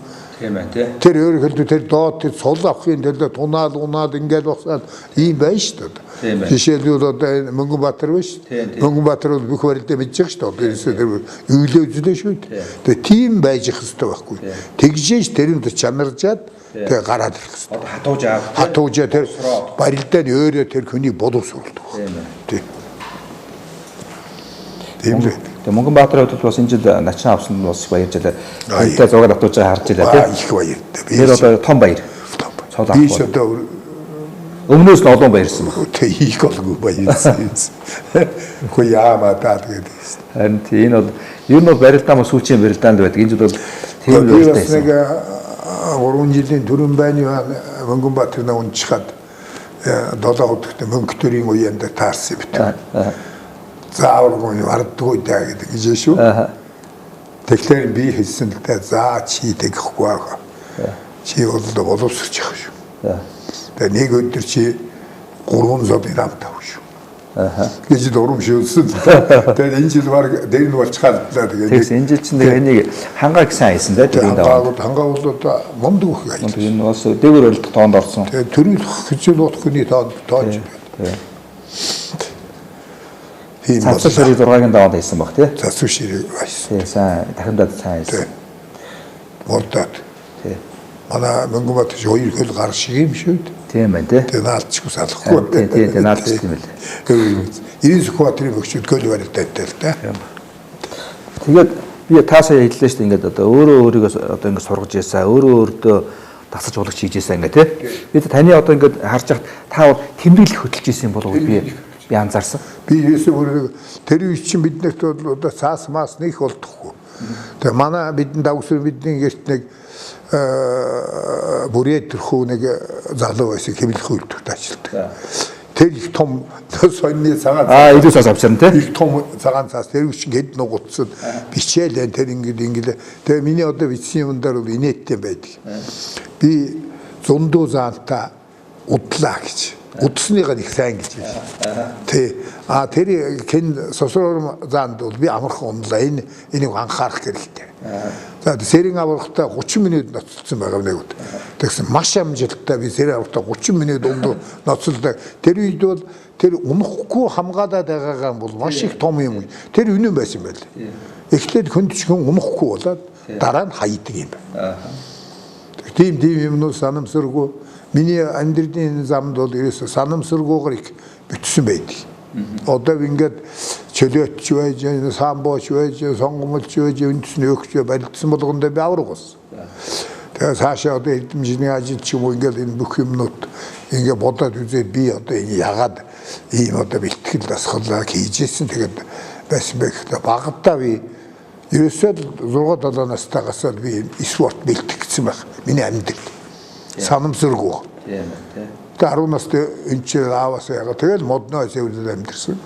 Тийм ээ тий. Тэр өөр хэлбэл тэр доод тэр цол авахын төлөө унаад ингээд босаад ийм байна шүү дээ. Жишээлбэл одоо Мөнгөнбаатар биш. Мөнгөнбаатар бол бүх барилдаа мэдж байгаа шүү дээ. Тэрээс тэр өглөө үзлээ шүү дээ. Тэгээ тийм байж их хэрэгтэй байхгүй. Тэгжээж тэрэнд чанаржаад тэгээ гараад ирэх хэрэгтэй. Хатуужаа тэр барилдаа нь өөрөө тэр хүний боловсруулдаг. Тийм. Тийм л. Тэгээ Мөнгөнбаатарын хувьд бас энэ жил начин авсан нь бас баярлалаа. Баярлалаа зугаар автуужаа харж илаа тий. Их баяртай. Тэр одоо том баяр. Цол авах. Би одоо өмнөөс нь олон баярсан баг. Тэг их олгүй баярсан. Хөө яамаа таад гэдэг. Харин тийм энэ бол ер нь бол барилдаа мөн сүүчийн барилдаанд байдаг. Энэ жил бол тийм баяртай. Нэг 3 жилийн түрүүн байны Мөнгөнбаатар нэг унчхад 7 удаатай мөнгө төрийн үеэнд таарсан бит. Заавал вардгүй даа гэдэг гэж шүү. Тэгэхээр би хэлсэн л да за чи тэгэхгүй аа. Чи бол боловсрч явах шүү. Тэгээ нэг өдөр чи 300 грамм тавь шүү. Гэж дурамшуулсан. Тэгээ энэ жил баг дээр нь болчихлаа тэгээ. Тэгс энэ жил чинь энийг хангаа гэсэн айсан да тэр энэ даваа. Хангаа бол одоо мундаг их айсан. Энэ бас дээгүүр ойлт тоонд орсон. Тэгээ төрүүлэх гэж утганы тоож байна. Цацуу ширээ 6-гийн даваад байсан баг тий. Цацуу ширээ байсан. Тий сайн дахимдаад сайн байсан. Мордод. Тий. Манай Мөнгөнбаатар хоёр хөл гар шиг юм шүү дээ. Тийм байна тий. Тэгээ наалчгүй салахгүй. Тий наалчих юм л. Ирэн Сүхбаатарын бөхчүүд хөл барилдаатай л да. Тэгээд би таасаа хэллээ шүү дээ ингээд одоо өөрийгөө одоо ингээд сургаж ясаа өөртөө тасаж улагч хийж ясаа ингээд тий. Бид таны одоо ингээд харж байхад та тэмдэглэх хөтлөж исэн болов уу би анзаарсан. Би ерөөсөө бүр тэр үе чинь биднэрт бол одоо цаас мас нэг болдохгүй. Тэгээ манай бидний дагсар бидний гэрт нэг бүрээ төрхөө нэг залуу байсан хэмлэх үйлдвэрт ажилладаг. Тэр их том сонины цагаан илүү цаас авчирна тий. Их том цагаан цаас тэр үе чинь хэд нугутсан бичээлэн тэр ингээд тэгээ миний одоо бичсэн юм дээр бол инээдтэй байдаг. Би зундуу заантаа удлаа гэж. Удсныгаа их сайн гэж байна. Тэ тэр хэн сосроор заанд бол би амархан унлаа энийг анхаарах хэрэгтэй. За сэрийн аврагтаа 30 минут ноцолсон байгаа нэг үд. Тэгсэн маш амжилттай би сэрийн аврагтаа 30 минут ундаг ноцолдог. Тэр үед бол тэр унахгүй хамгаалаад байгаагаа бол маш их том юм. Тэр үнэн байсан байл. Эхлээд хөндчгөн унахгүй болоод дараа нь хайдаг юм байна. Тийм юмнууд санамсаргүй. Миний амьдрын замд бол ерөөсө санамсаргүйгээр их битсэн байдаг. Одоо ингээд чөлөөч байж, самбооч байж, сонгомолч байж, үндэсний өгч барилдсан болгондоо би авраг болсон. Тэгээ цаашаа одоо эдэмжний ажил ч юм уу ингээд энэ бүх юмнууд ингээд бодоод үзээд би одоо энэ ягаад ийм одоо бэлтгэл дасгалаа хийжсэн тэгээд байсан бэ гэхдээ багтаа би ерөөсөө 6-7 настайгаас би спорт бэлтгэсэн байх. Миний амьдрал санамсаргүй. Тийм ээ. Тэгээ 10 настай энэ аавасаа яга тэгэл модноо сэвлэл амьдэрсэн.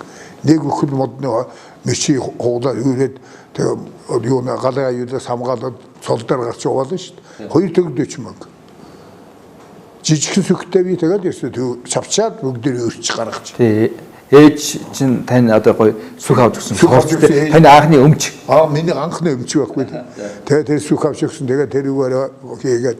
Нэг өхөл модны мөчи хуулаад үрээд тэгээ юу нэг галаа юудаас хамгаалаад цолдоор гарч яваалаа шүү дээ. 2 төгөлдөч мөнгө. Жижигхэн сүхтэй би тэгээд ерөөсөө чавчаад бүгдээ өрч гаргаж. Тий. Ээж чинь тань одоо гоё сүх авч өгсөн. Таны анхны өмч. Миний анхны өмч байхгүй. Тэгээ тэр сүх авч өгсөн. Тэгээ тэр үгээр хийгээд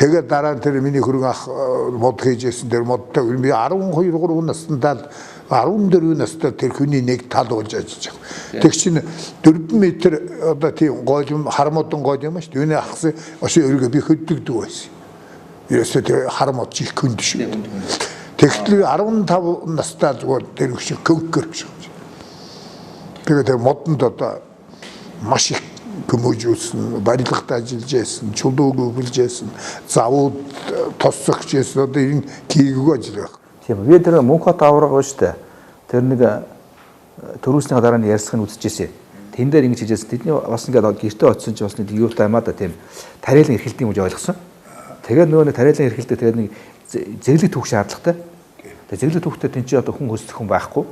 тэгээд дараа нь тэр миний хөрөнгө ах мод хийжсэн. Тэр модтой би 12-3 наснаа 14 настай тэр хүний нэг тал болж ажиллаж байгаа. Тэг чинь 4 метр одоо тийм гоолм хармодон гоол юм шүү дээ. Юуны ахсан оши өргө би хөддөгдөг байсан. Ерөөсөө тэр хармод чих хүнд шүү. Тэгтэл 15 настай зүгээр тэр өшөө көнгөр гэж. Тэгээд модонд одоо маш их көмөжүүлсэн, барилгад ажиллаж байсан, чулууг өвлж байсан, завууд тоссогч байсан одоо энэ кийгөө ажиллах. Тийм би тэр Мөнхбат авраг ба штэ. Тэр нэг төрүүлснийхаа дараа нь ярьсхыг үзчихсэн. Тэн дээр ингэж хэлжсэн. Тэдний бас ингээд гэртээ очисон ч бас нэг юу таймаа да тийм тариалан эрхэлдэг юм гэж ойлгосон. Тэгээд нөгөө нэг тариалан эрхэлдэг тэгээд нэг зэрлэг түүх шаардлагатай. Тэгээд зэрлэг түүхтэй тэн чинь одоо хүн хөсдөх хүн байхгүй.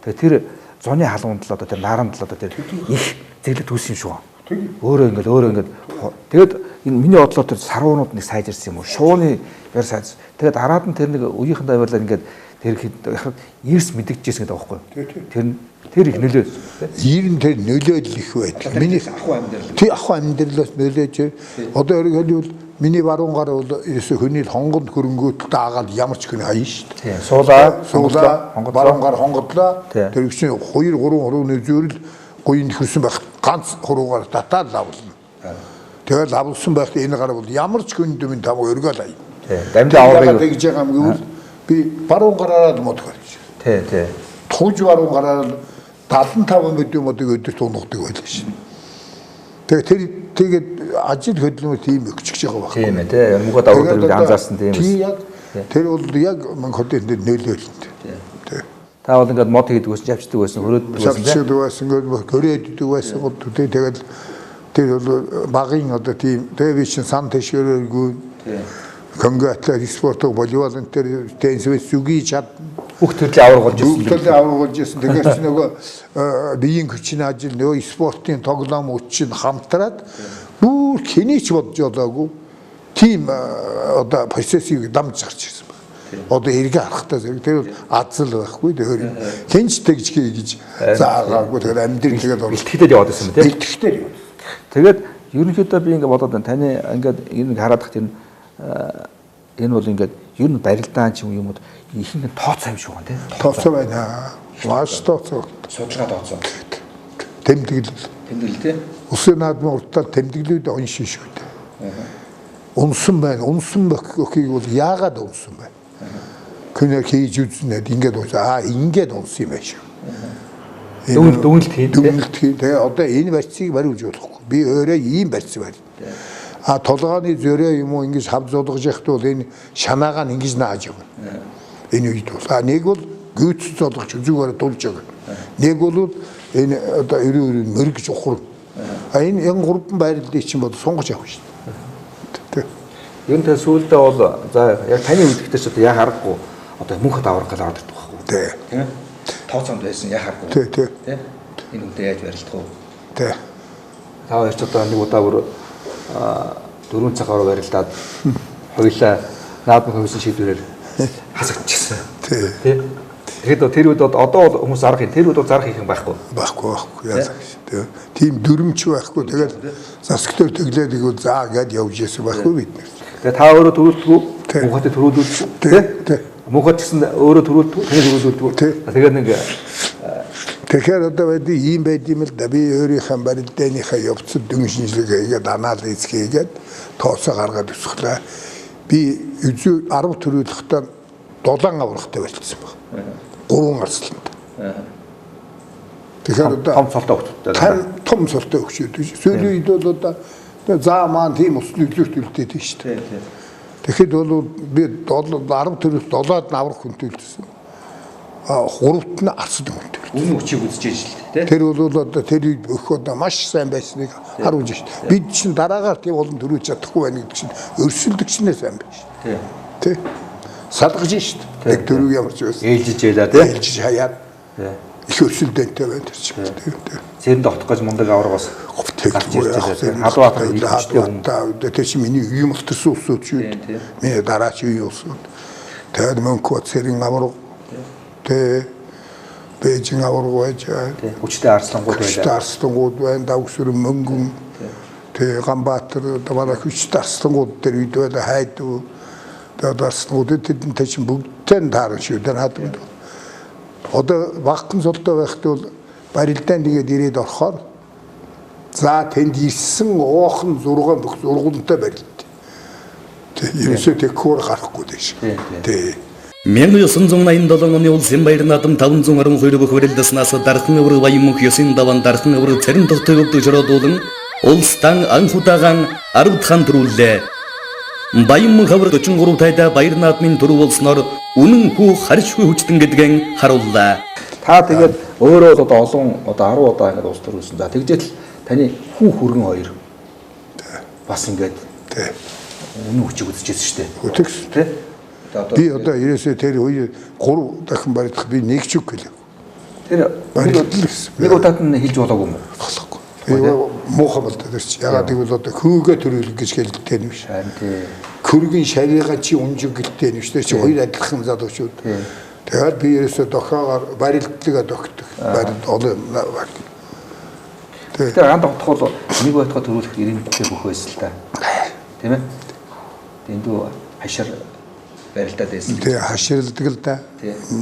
Тэгээд тэр зуны халуунд л одоо тэр нааранд л одоо тэр их зэрлэг түүс юм шүү. Өөрөө ингээд тэгээд энэ миний бодлоор тэр сарвуунууд нэг сайжирсан юм уу? Шууны яар сайж. Тэгээд араад нь тэр нэг үеийнхэндээ авирлаа ингээд тэр яхад эрс мэдэгдэжсэн гэдэг байхгүй. Тэр их нөлөө. Ер нь тэр нөлөөлөл их байдаг. Миний ахуй амьдрал. Тий ахуй амьдралаас нөлөөж одоо ерөнхийдөө хэлбэл миний баруун гар бол ерөөсө хүний хонгод хөрөнгөт даагаад ямар ч хүний хаяа шүү дээ. Суулаа баруун гар хонгодлоо. Тэр чинь 2 3 хөрөний зөөрөл гуйнд хөрсөн байх ганц хөрөөгөр татаад лавлна. Тэгээд лавлсан байхад энэ гар бол ямар ч хүн дэм тав өргөөл ая. Дамжаа авраг гэж байгаа юм гэвэл би баруун гараараа модгорч. Тий. Тууж баруун гараар 75 мэд юм одоо өдөрт унгадаг байлаа шин. Тэгээд ажил хөдөлмөр тийм өгчөж байгаа байна. Тийм ээ тий. Мөнхбат авраг дээр анзаарсан тийм ээ. Тэр бол яг Мөнхбатын нөлөөлөлт. Тий. Та бол ингээд мод хийдэг байсан, явчдаг байсан, хөрөөддөг байсан тий. Явчдаг байсан, ингээд хөрөөддөг байсан гол тий. Тэгээд тэр бол багын одоо тийм тэгээд чинь сан тэшгэрэлгүй. Тий. Конго атлет спортог волейбол энэ теннис зүгий чад бүх төрлийн авраг болж ирсэн. Бүх төрлийн авраг болж ирсэн. Тэгэхээр чи нөгөө биеийн хүчин ажил нөгөө спортын тоглоом үчин хамтраад бүр хэний ч бодж олоогүй тийм одоо процессыг дамж гарч ирсэн байна. Одоо эргээ харахтаа зэрэг тэр азал байхгүй тэр хинч тэгж гэж заагаагүй тэр амьдрал тэгээд илтгэхэд яваад байсан тийм. Илтгэхдээ. Тэгээд ерөнхийдөө би ингээд бодоод байна. Таны ингээд энэ хараад хат энэ бол ингээд ер нь барилдаан ч юм уу ихэнх нь тооцоо юм шиг байна тийм. Тооцоо байна. Маш тооцоо. Судалгаа тооцоо. Тэмдэглэл тийм. Усын наадмын уртаар тэмдэглэлүүд оншин шүү дээ. Унсан байна. Унсан бохийг бол яагаад унсан байна? Кэнэ хийж үзнээд ингээд унсаа. Ингээд унсан юм байна шүү. Дүнэлт хийн. Тэгээ одоо энэ барьцыг бариулж болохгүй. Би өөрөө ийм барьц барь. Толгойн зөрөө юм уу ингэж хав зулгаж яхад бол энэ шанаагаа ингэж нааж явна. Энэ үед бол нэг бол гүйц зулгаж зүгээр дулж байгаа. Нэг бол энэ одоо өрөө мөргөж ухрав. Энэ гурван байрлалыг чинь бод сунгаж явах шүү дээ. Ер нь сүүлдээ бол за яг таны үлдэхтэй ч одоо яа харахгүй одоо Мөнхбат авраг гал аваад ирдэг байхгүй. Тийм. Тооцоонд байсан яа харахгүй. Тийм. Энэ үедээ яаж барилдах вэ? Тийм. Та хоёр ч одоо нэг удаа бүр 4 цагаар барилдаад хоёлаа наадмын комиссын шийдвэрээр хасагдчихсан. Тийм. Тэгэхээр тэр үед одоо хүмүүс арга хин тэр үед зарах их юм байхгүй. Байхгүй. Яа. Тийм дүрмч байхгүй. Тэгээд засагтөр төглөөд игэл заа гэд явж ирсэн байхгүй бид нэр. Тэгээ та өөрөө төрүүлдэггүй. Мөнхбат төрүүлдэггүй. Тийм. Мөнхбат гэсэн өөрөө төрүүлдэггүй. Таны төрүүлдэггүй. Тэгээд нэг тэгэхээр одоо байдаг ийм байд юм л да би өөрийнхөө барилдааныхаа явцад дүнгийн шинжилгээгээд анализ хийгээд тооцоо гаргаад өсгөлээ. Би 10 төрүүлэхдээ 7 аврагтай барьсан баг. 3 арсланд. Тэгэхээр одоо том цолтой хөвчтэй. Том цолтой хөвчтэй. Сүүлийн үед бол одоо заа маань тийм өслөглөлт үлдээдэг шүү дээ. Тэгэхэд бол би 10 төрөлт 7-д аврах хүнтэлсэн. 3-т нь арсад хүнтэй. Үнэн хүчийг үзэж иж л дээ. Тэр бол одоо тэр өх одоо маш сайн байсныг харуулж шүү дээ. Бид чинь дараагаар тийм олон төрүүлж чадахгүй байна гэдэг чинь өрсөлдөгчнээ сайн байна шүү. Тий. Салгаж шүү дээ. Яг төрөв ямар ч байсан. Ээлжиж яйлаа тий. Ээлжиж хаяад. Их өрсөлдөөнтэй байна тэр чинь. Цэрэнд отох гэж мундаг аврагаас гарч ирж байгаа. Халуутар илчтэй хүн. Тэр чинь миний юм болторсон усууд шүү дээ. Миний дараач юу усууд. Тэгээд Мөнхбат цэрийн авраг. Тэ Бээжин авраг байж байгаа. Хүчтэй арслангууд байлаа. Хүчтэй арслангууд байна. Давгсүрэн мөнгөн. Тэ Ганбаатар даваа хүчтэй арслангууд дээр үед байлаа хайдуу. Тэгээд арслангууд тэдэнтэй чинь бүгдтэй таарна шүү дээ хаад. Одоо багхан цолтой байхдаа бол барилдаанд тэгээд ирээд орохоор за тэнд ирсэн уухан 6 бүх зургуунтай барилд. Тэ ерөөсөө тэг хөр гарахгүй дээ шүү. Тэ 1987 оны Улсын баяр наадам 512 хүрээлдэснаас дархан өвөр Баянмөнх ёсын даван дархан өвөр царин тогтойгд жиродуулан улстан анхудаагаан 10 дахан төрүүллээ. Баянмөнх өвөр 43 тайда баяр наадмын төрөв болсноор үнэн хүү харьцгүй хүчтэн гэдгэн харууллаа. Та тэгээд өөрөө одоо олон одоо 10 удаа ингэж улс төрүүлсэн. За тэгжэл таны хүү хүргэн хоёр бас ингэж үнэн хүчийг үзчихсэн шүү дээ. Үтгс. Тэ? Би одоо ерөөсөө тэр үе 3 дахин барьдах би нэг ч үг гэлээ. Тэр нэг удаад нь хэлж болоогүй юм уу? Болохгүй. Муухай бол тэр чи ягаад гэвэл одоо хөөгээ төрүүлэх гэж хэлдэг юм биш. Хөргийн шарьяга чи унжиг гэлтэй юм шүү дээ. Чи хоёр адилхан залуучууд. Тэгээд би ерөөсөө дохоогоор барилдлагаа догтдог. Барилд олон юм байна. Тэгээд ганц тогтхол нэг байтгаа төрүүлэх ирэмттэй бүх байсан л та. Тийм ээ? Тэндүү хашир барилдаад байсан. Тэгээ хаширладаг л да.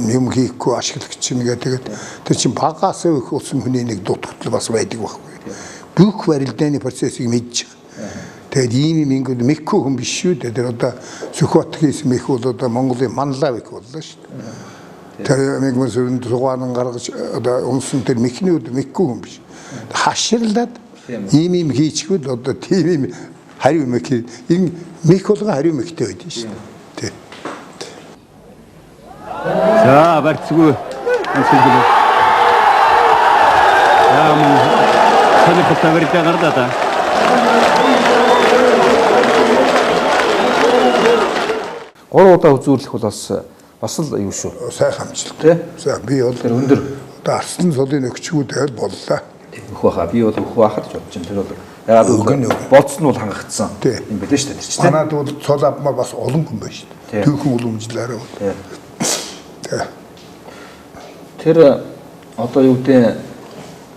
Юм хийхгүй ашиглагч нэгээ тэгээд тэр чинь багаас их улсын хүний нэг дутагдал бас байдаг байхгүй. Бүх барилдааны процессыг мэдж байгаа. Тэгээд ийм ингээд мекку хүн биш шүү дээ. Тэр одоо Сүхбаатарын мек бол одоо Монголын манлав их боллоо шүү дээ. Тэр нэг мөрөнд сугаан гаргаж одоо унсан тэр мекний үед мекку хүн биш. Хаширлаад ийм хийчихвэл одоо тийм юм хариу мек энэ мек болгон хариу мектэй байдаг шүү дээ. 자, барьцгүй. Таны фотография гардаа та. Гурван удаа үзүүлэх бол бас л юу шүү. Сайхан амжилт. Тэ? За би бол Тэр өндөр одоо Арслан цолын өгчгүүд тэгэл боллоо. өгөх байхаа. Би бол өгөх байхад ч бодож байна. Тэр бол ягаад өгөх бодс нь бол хангагдсан юм байлээ шүү дээ. Тэр чинь. Манайд бол цол авмаар бас олон хүн байна шүү дээ. Түүхэн уламжлаараа бол. Тэр одоо юу гэдэг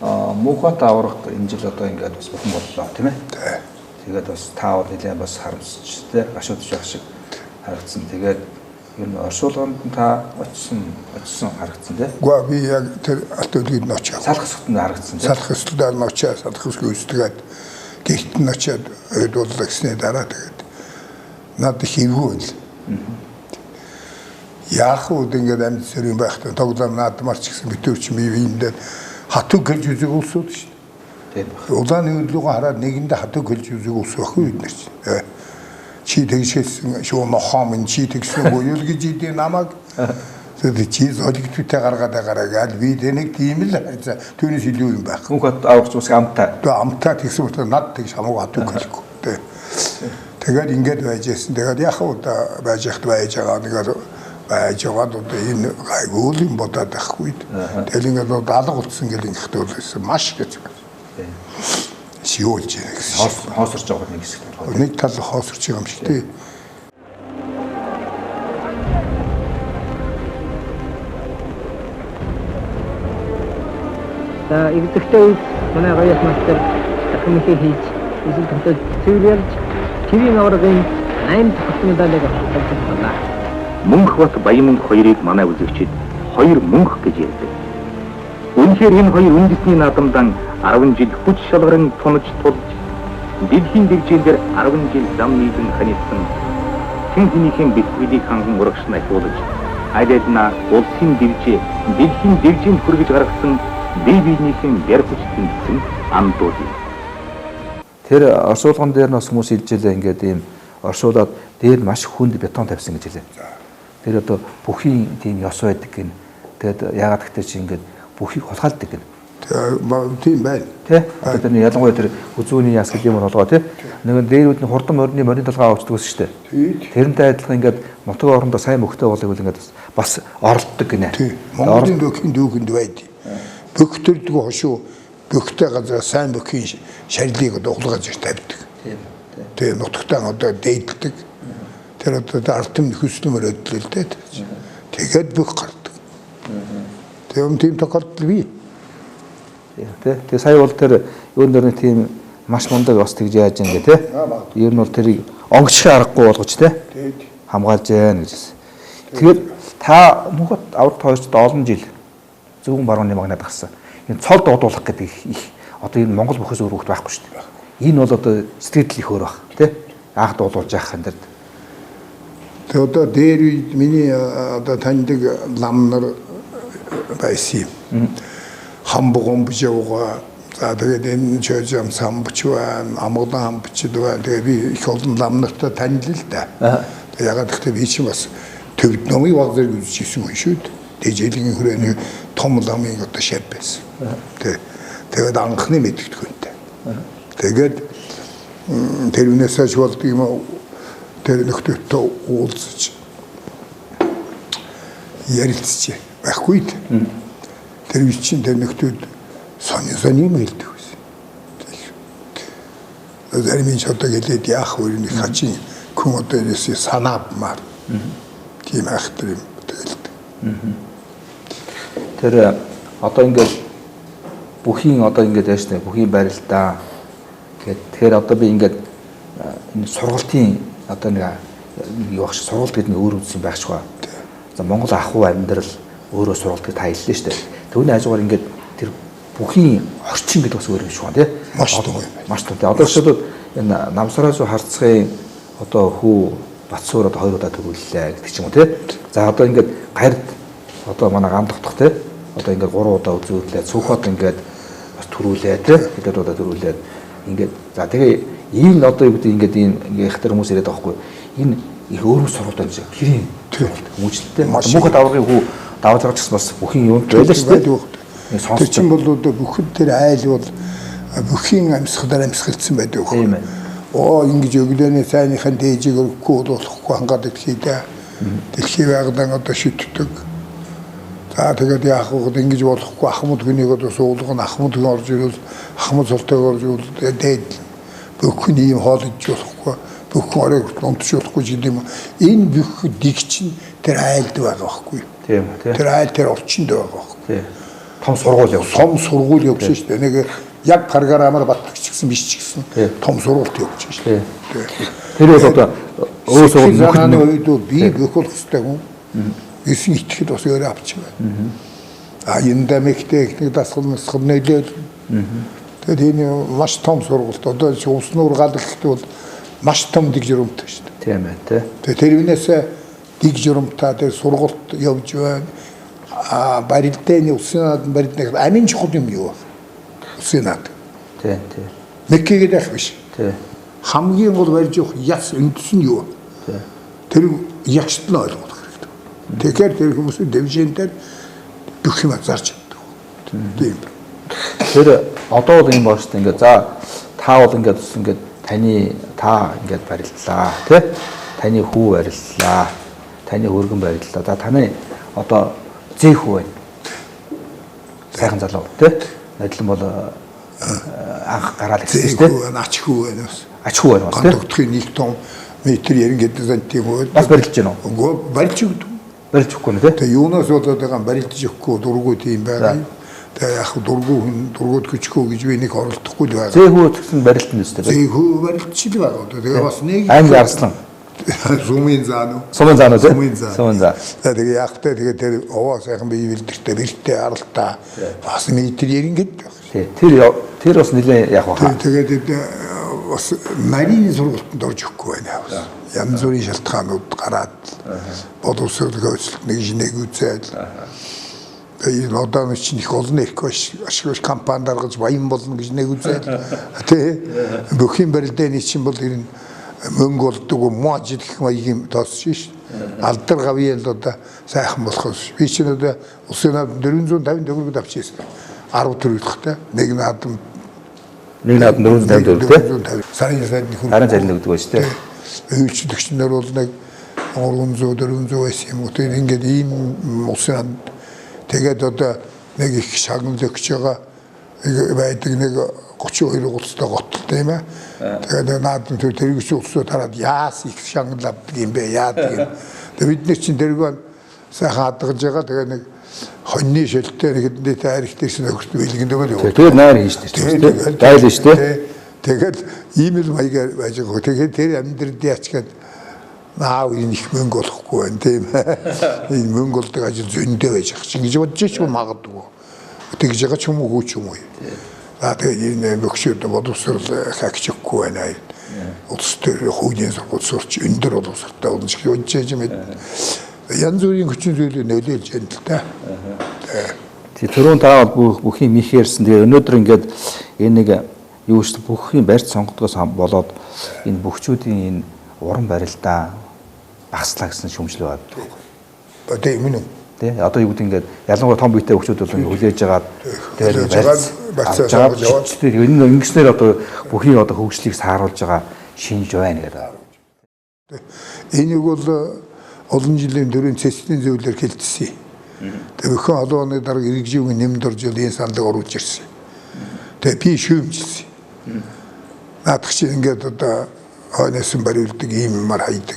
муухайт аврах энэ жил одоо ингээд бас бүхэн боллоо тийм ээ. Тэгээд бас таа бол нэлээд бас харамсч тийм гашуудж байх шиг харагдсан. Тэгээд ер нь оршуулганд та очсон харагдсан тийм. Гоо би яг тэр атөлгид нь очиад. Салах хэсэгт харагдсан тийм. Салах хэсэгт нь очиад салах хэсгийг үүсгээд гэрт нь очиад өдөлгөө гэсний дараа тэгээд над хийвгүй л. Яах вэ ингээд амьд сэрийн байхтай тоглоом наадмаар ч гэсэн битүүрч би иймдээ хатуу гэлж үзэг улсууд шүү дээ. Улааны өдлөгөө хараад нэгэндээ хатуу гэлж үзэг улс байхгүй бид нар чинь. Чи тэгшээсэн шүү нохоом чи тэгсэн буюул гэж идэ намайг тэгээд чи золигтүүтэй гаргаад байгаараа гал би тэнийг тийм л түүнээс илүү юм байх. Мөнхөд аврагч ус амтаа. Тэгээд амтаа тэгсэн мэт над тэгш хамаагүй хатуу гэлэхгүй. Тэгээд ингээд байж яасан. Тэгээд яах вэ байж яхад байж байгаа нэг байжгаад одоо энэ гайгүй юм бодоод байхгүй. Тэгэл ингээд алга утсан гэл ингэхтэй болсон маш гэж. Шиулж яах гэсэн. Хоосорч байгаа нэг хэсэг байна. Нэг тал хоосорч байгаа юм шиг тий. За игдэгтэй үед манай гаяас мастер дахин хийж эсвэл тогтож цэвэрлж TV-ийн аврагын 8 дахь медалийг авсан байна. Мөнхбат Баянмөнх хоёрыг манай үзэгчид хоёр мөнх гэж ярьдаг. Үнэхээр энэ хоёр үндэсний наадамдан 10 жил хүч шалгаран тунаж тулж дэлхийн дэгжээндэр 10 жил зам нийлэн ханилсан хэн хэнийхэн битгүүлийг ханган урагш нахиулж аль-алина улсын дэгжээ дэлхийн дэгжээнд хүргэж гаргасан бие биенийхэн бэр хүч тэмцсэн амдууд юм. Тэр оршуулган дээр нас хүмүүс хэлжээ ингээд ийм оршуулад дээр маш хүнд бетон тавьсан гэж хэлээ. Тэр одоо бүхий тийм ёс байдаг гин. Тэгээд яагаад гэвэл чи ингээд бүхийг холгаалдаг гин. Тийм байна. Тэ? Одоо тэр ялангуяа тэр үзүүний яс гэдэг юм болгоо тий. Нэг дээрүүд нь хурдан морины морин толгой авчдаг шүү дээ. Тэрнтэй адилхан ингээд нутгийн орондоо сайн мөхтэй болыг ингээд бас оролддог гинэ. Монголын дөхөнд дүүгэнд байдаг. Бөхтөрдөг хошуу бөхтэй газар сайн бөхийн шарилыг одоо ухлагаж тавьдаг. Тийм нутагтаа одоо дээдэлдэг. Тэр одоо алтан хөслөмөр өдлөлтэй. Тэгээд бүх гардаг. Тийм тохиолдол бий. Тэгээ сая бол тэр юун дээр нэг тийм маш мундаг бас тэгж яаж юм гэ те. Ер нь бол тэрийг онгоцхой аргагүй болгож те. Хамгаалж яана гэж. Тэгээд та мөнхөд аврагт хойчд олон жил зөвхөн барууны магнад гарсан. Энэ цол дуудуулах гэдэг их одоо энэ Монгол бүхээс өөр хөлт байхгүй шүү дээ. Энэ бол одоо сэтгэл их өөр баг тий. Анх дуулуулж явах энэ Тэгээ одоо дээр үед миний одоо таньдаг лам нар байсан юм. Хамбог омбж явгаа. За тэгээд энэ чөжөм самбч байна, амгалан хамбчд байна. Тэгээ би их олон лам нартай танил л да. Ягаад гэвэл би чинь бас төвд номын баг зэрэг үзчихсэн хүн шүү дээ. Дэжээлийн хүрээний том ламын одоо шав байсан. Тэгээд анхны мэддэг хүнтэй. Тэгээд тэрнээс хойш болд юм тэр нөхдөдөө уулзаж ярилцчих байхгүй. Тэр үчин тэр нөхдөд сони юм хэлдэг байсан. Зарим ч одоо гэлээд яах вэ нэг хачин хүн одоо ясээ санаамаар тийм ахтар юм тэгэл. Тэр одоо ингээд бүхийн одоо ингээд яаштай бүхийн барилдаа гэхэд тэгэхээр одоо би ингээд энэ сургалтын одоо нэг юу багш сургалт гэдэг нь өөр үс юм байх ч баа. За Монгол ахуй амьдрал өөрөө сургалт гэж та хэллээ шүү дээ. Түүний хажуугаар ингээд тэр бүхийн орчин гэдэг бас өөр юм шиг байна тий. Маш том юм. Маш том. Одоо жишээлбэл энэ Намсараас харцгийн одоо хүү Батсуур одоо 2 удаа төрүүллээ гэдэг ч юм уу тий. За одоо ингээд гард одоо манай гам тогтох тий. Одоо ингээд 3 удаа үзүүллээ. Цүхот ингээд бас төрүүлээ тий. Хэдэн удаа төрүүлээд ингээд за тэгээ ийм одоо юу гэдэг ингээд энэ ихтер хүмүүс ирээд байгаа хгүй. Энэ их өөрөө сургалт байна гэж хэрийн хүмүүжлэлтэй. Мөнхөд аврагын хүү давж байгаа ч гэсэн бас бүхийн юм байлаа шүү дээ. Тэр чинь бол бүхэд тэр айл бол бүхийн амьсгалаар амьсгалцсан байдаг. Оо ингэж өглөөний сайныхан дээжийг өгөхгүй болохгүй хангаад идэхийдээ дэлхий байгадан одоо шүтдэг. За тэгээд яах вэ ингэж болохгүй ахмад хүнийг одоо суулгана ахмад хүн орж ирвэл ахмад султайг орж ирвэл дээд бүхэн ийм хоол идэж болохгүй бүхэн оройг унтж болохгүй гэдэг юм. Энэ бүх дэг чинь тэр айлд байгаа байхгүй. Тийм тийм. Тэр айл тэр орчинд байгаа байхгүй. Тийм. Том сургууль явуулсан. Том сургууль явуулсан шүү дээ. Нэг яг програмаар батлагч гэсэн биш ч гэсэн том сургуульд явуулсан шүү дээ. Тэр бол одоо өөс зааны үед би бүхэл хөстэй хүн. Эсийн итгэхэд бас өөрөө авчих байна. А энэ дэмэг техник дасгал мэсгэл нэлээд. Тэгээд энэ маш том сургуульд одоо уснуур гал гэхдээ бол маш том дэг журамтай шүү дээ. Тийм ээ тий. Тэгээд тэрнээс дэг журамтай тэр сургуульд явж байна. А барилдааны усын барилдны амин чухал юм юу? Усынад. Тийм тийм. Меккигээд байх биш. Тийм. Хамгийн гол барьж явах яс үндэс нь юу? Тийм. Тэр ягшд нь ойлгох хэрэгтэй. Тэгэхээр тэр хүмүүсийн дэвжэнээр бүх юм зарж чаддаг. Тийм. Тэр одоо бол юм байна шүү дээ. Ингээ за та бол ингээд ус ингээд та ингээд барилдлаа тий. Таны хүү бариллаа. Таны хөргөн бариллаа. За таны одоо зээх хүү байна. Сайхан залуу тий. Адилхан бол анх гараад ирсэн шүү дээ. Ач хүү байна бас. Ач хүү байна бас тий. Гандогдохын нэг том метр 90 сантим хүү. Бас барилж байна уу? Үгүй барилж өгдөг. Барилж өгөхгүй нэ тий. Тэгээ юунаас болоод байгаа барилж өгөхгүй дургуй тийм байгаа. Тэгээ яг дургуйд хүчгүй гэж би нэг оролдохгүй л байгаа. Зээх хүү гэсэн барилт нь үстэй. Зээх хүү барилж л байгаа. Тэгээ бас нэг Англи арслан. Сумын заано. Сумын заано тий. Сумын заа. Тэгээ яахтай тэгээ тэр овоо сайхан бие бэлдэртэй бэлтээ аралтаа бас метр 90 гэдэг. Тий. Тэр бас нэлээ яг баха. Тэгээд бас нарийн сургалтанд орж өгөхгүй байна. Янз бүрийн шалтгаанууд гараад боловсролын хөлт нэг жинэг үзээд энэ одоо чинь их олон их ашиг компани даргаж баян болно гэж нэг үзээд тий бүхийн барилдааны чинь бол энэ мөнгө болдог муу ажил гэх маягийн тоосч шээ. Алдар гавьяал одоо сайхан болохоос би чинь одоо усын 450 төгрөг авчихсан. 10 төгрөгтэй нэг наадам 450 төгрөг тий. Сарын сайдны хүн. Сарын сайдны гэдэг ба шүү дээ. Үйлчлэгчнэр бол нэг 300 байсан юм уу. Тэр ингээд ийм усын тэгээд одоо нэг их шагнал өгч байгаа байдаг нэг 32 гуцтай готтой юм аа. Тэгээд наадам тэргч улсуу тараад яас их шагнал авдаг юм бэ яадаг юм. Тэгээд бид нэг чинь тэргөө сайхан хадгаж байгаа. Тэгээд нэг хоньны шилтэй нэг хэдэн таарихтэйс нөхөрт бэлгэнд байгаа юм. Тэгээд найр хийж дээ. Дайл шүү дээ. Тэгээд ийм л маягаар байж байгаа. Тэгээд тэр амьдрал яачгаад наа энэ их мөнгө олохгүй байна тийм. Энэ мөнгө олдог ажил зөндөө байж байгаа чинь гэж бодож ч магадгүй. Тэгж байгаа ч юм уу хүү ч юм уу. Тэгээд энэ бөхшөд боловсрол хаагч өгөхгүй байна. улс төр хуулийн сургууль сурч өндөр боловсролтой болно гэж бодож байж мэд. Янз бүрийн хүчин зүйлийг нөлөөлж байна л да. Тэгээ түрүүн та бол бүхий мих ярьсан. Тэгээ өнөөдөр ингээд энэ нэг юу ч бүхий барьц сонгодгоос болоод энэ бүхчүүдийн энэ уран барилдаа багслаа гэсэн шүүмжлэл байна. Одоо юм уу? Тэ одоо юу гэдэг ингээд ялангуяа том биетэй бүхчүүд бол хүлээж аваад тэр барьц яваад тэр энэ ингэснээр одоо бүхий одоо хөгжлийг сааруулж байгаа шинж байна гэдэг. Энийг бол олон жилийн дөрвөн цэцлийн зөвлөөр хэлчихсэн. Тэгээ өхөн холооны дарга иргэжүүгийн нэмд орж энэ сандыг оруулж ирсэн. Тэгээ би шүүмжилсэн. Наадах чи ингээд одоо хойноос бариулдаг ийм юмар хайдаг.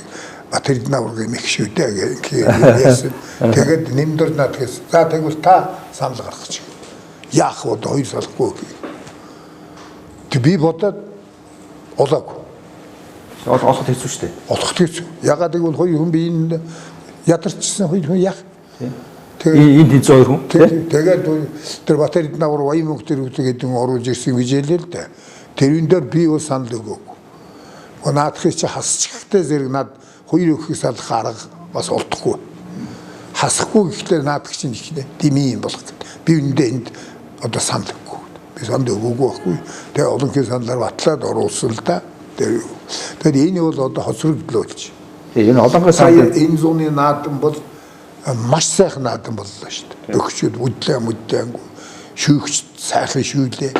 Батэрд навраг их шүдэ гэх. Тэгээд нэмд орж наадахс. За тэгвэл та санал гаргах. Яах вэ? Хоёр салахгүй. Тэг би бодоод олоогүй. Олоход хэцүү шүү дээ. Олоход хэцүү. Ягаад гэвэл хоёр хүн биеинд ядарчсан хоёр хүн яах? Энд энэ хоёр хүн. Тэгээд тэр батэрд навар баян мөнгө төр гэдэг оруулж ирсэн гэж хэлээ л да. Тэрүүн дээр би бол санал өгөөгүй. Наадахыг чи хасчихтай зэрэг над хоёр өхийг салах арга бас олдохгүй. Хасахгүй гэхлээр наадах чинь ихнэ. Дими юм болох гэдэг. Би үндэ энд одоо санал өгөхгүй. Би санал өгөөгүй байхгүй. Тэгээ олонхын саналаар батлаад оруулсан л да. Тэгэхээр энэ бол одоо хоцрогдлоо болж. Энэ олонхын санал энэ зууны наадан бол маш сайхан наадан боллоо шүү дээ. Өгчүүд мүдлээнгүй шүүгч сайхан шүүлээ.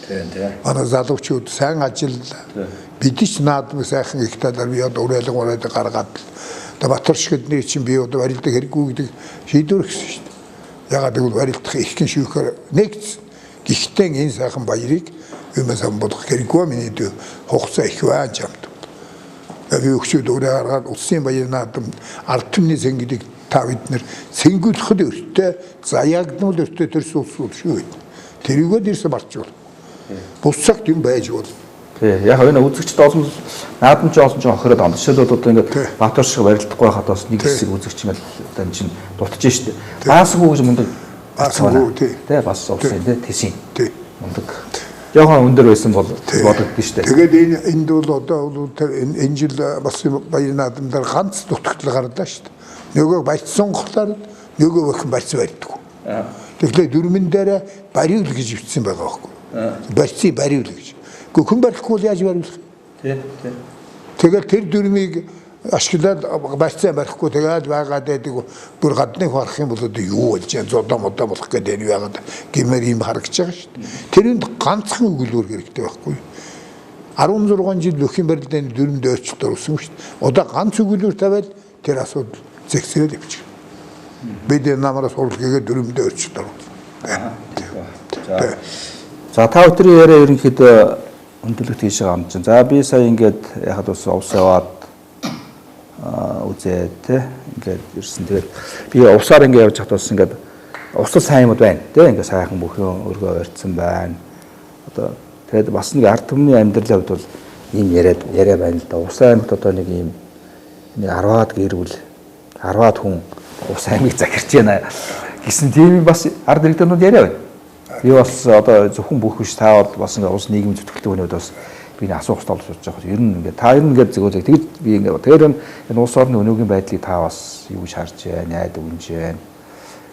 Тийм. Манай залуучууд сайн ажиллаа. Бид ч наадмыг сайхан их талаар би одоо уриалга моройд гаргаад Батар шигдний чинь би одоо барилдах хэрэггүй гэдэг шийдвэр өгсөн шүү дээ. Ягаад гэвэл барилдах иххэн шүүхээр нэгц. Гэхдээ энэ сайхан баярыг юмсан бодох хэрэггүй миний хугацаа их байна чамд. Би өгчүүд өөрөө гаргаад улсын баяр наадам ард түмний зэнгидийг та бид нэр сэнгүүлэхэд өртөө заягнуул өртөө төрсөн улсууд шүү. Тэрийгөө дэрсэн марчвал. Бус цагт юм байж бол. Яг энэ үзэгчд олон наадамч олсон ч охироод байна. Жишээлбэл одоо ингээд Баатар шиг барилдахгүй хахад бас нэг хэсэг үзэгч ингээд тань чинь дутж штэ. Баасгүй гэж мундаг. Баасгүй тий. Бас улсын тий тэсийн. Тий. Мундаг. Яхан өндөр байсан бол бодогдсон штэ. Тэгээд энд бол одоо энэ жил бас баяр наадамдаар ганц дутагдлал гарлаа штэ. Нөгөө баяц сонгохлоор нөгөө өхөн баяц барьдаг. Тэгэхээр дөрмөн дээр бариул гэж бичсэн байгаа байхгүй. Барьцыг бариул гэж. Гэхдээ хүн барихгүй яаж бариулах? Тий. Тэгээд тэр дөрмийг ашиглаад барьцаа барихгүй тэгээд байгаад байдаг бүр гадныг харах юм бол одоо юу болж байгаа зодоо модоо болох гэдэг нь яагаад гэмээр юм харагдаж байгаа шүү дээ. Тэрэнд ганцхан өгүүлбэр хэрэгтэй байхгүй. 16 жил өхөн барилдааны дөрмөнд өөрчлөлт орсон шүү дээ. Одоо ганц өгүүлбэр тавиад тэр асуудал зэгсрээд явчих. Бид намараас уралгаагээ дөрмөнд өөрчлөлт оруулсан. За та өдрийн яриа ерөнхийдөө өндөрлөгт хийж байгаа юм чинь. За би сая ингээд яхад ус увс яваад үзээд те ингээд ирсэн. Тэгээд би увсаар ингээд явж хат бас ингээд усал сайн юмуд байна. Тэ ингээд сайхан бүхэн өргөө барьсан байна. Одоо тэгээд бас нэг ард түмний амьдралын хувьд бол ийм яриа байна л да. Усал аймагт одоо нэг ийм 10-аад гэрвэл 10-аад хүн усал аймгийг захирч байна гэсэн тийм бас ард иргэднүүд яриа байна. Би бас одоо зөвхөн бүх биш та бол бас ингээд улс нийгмийн зүтгэлтэй хүнүүд бас би нэг асуух тал болж байгаа. Ер нь ингээд та ер нь ингээд зөвхөн тэгж би ингээд тэр энэ улс орны өнөөгийн байдлыг та бас юу гэж харж байна, найд өгнж байна.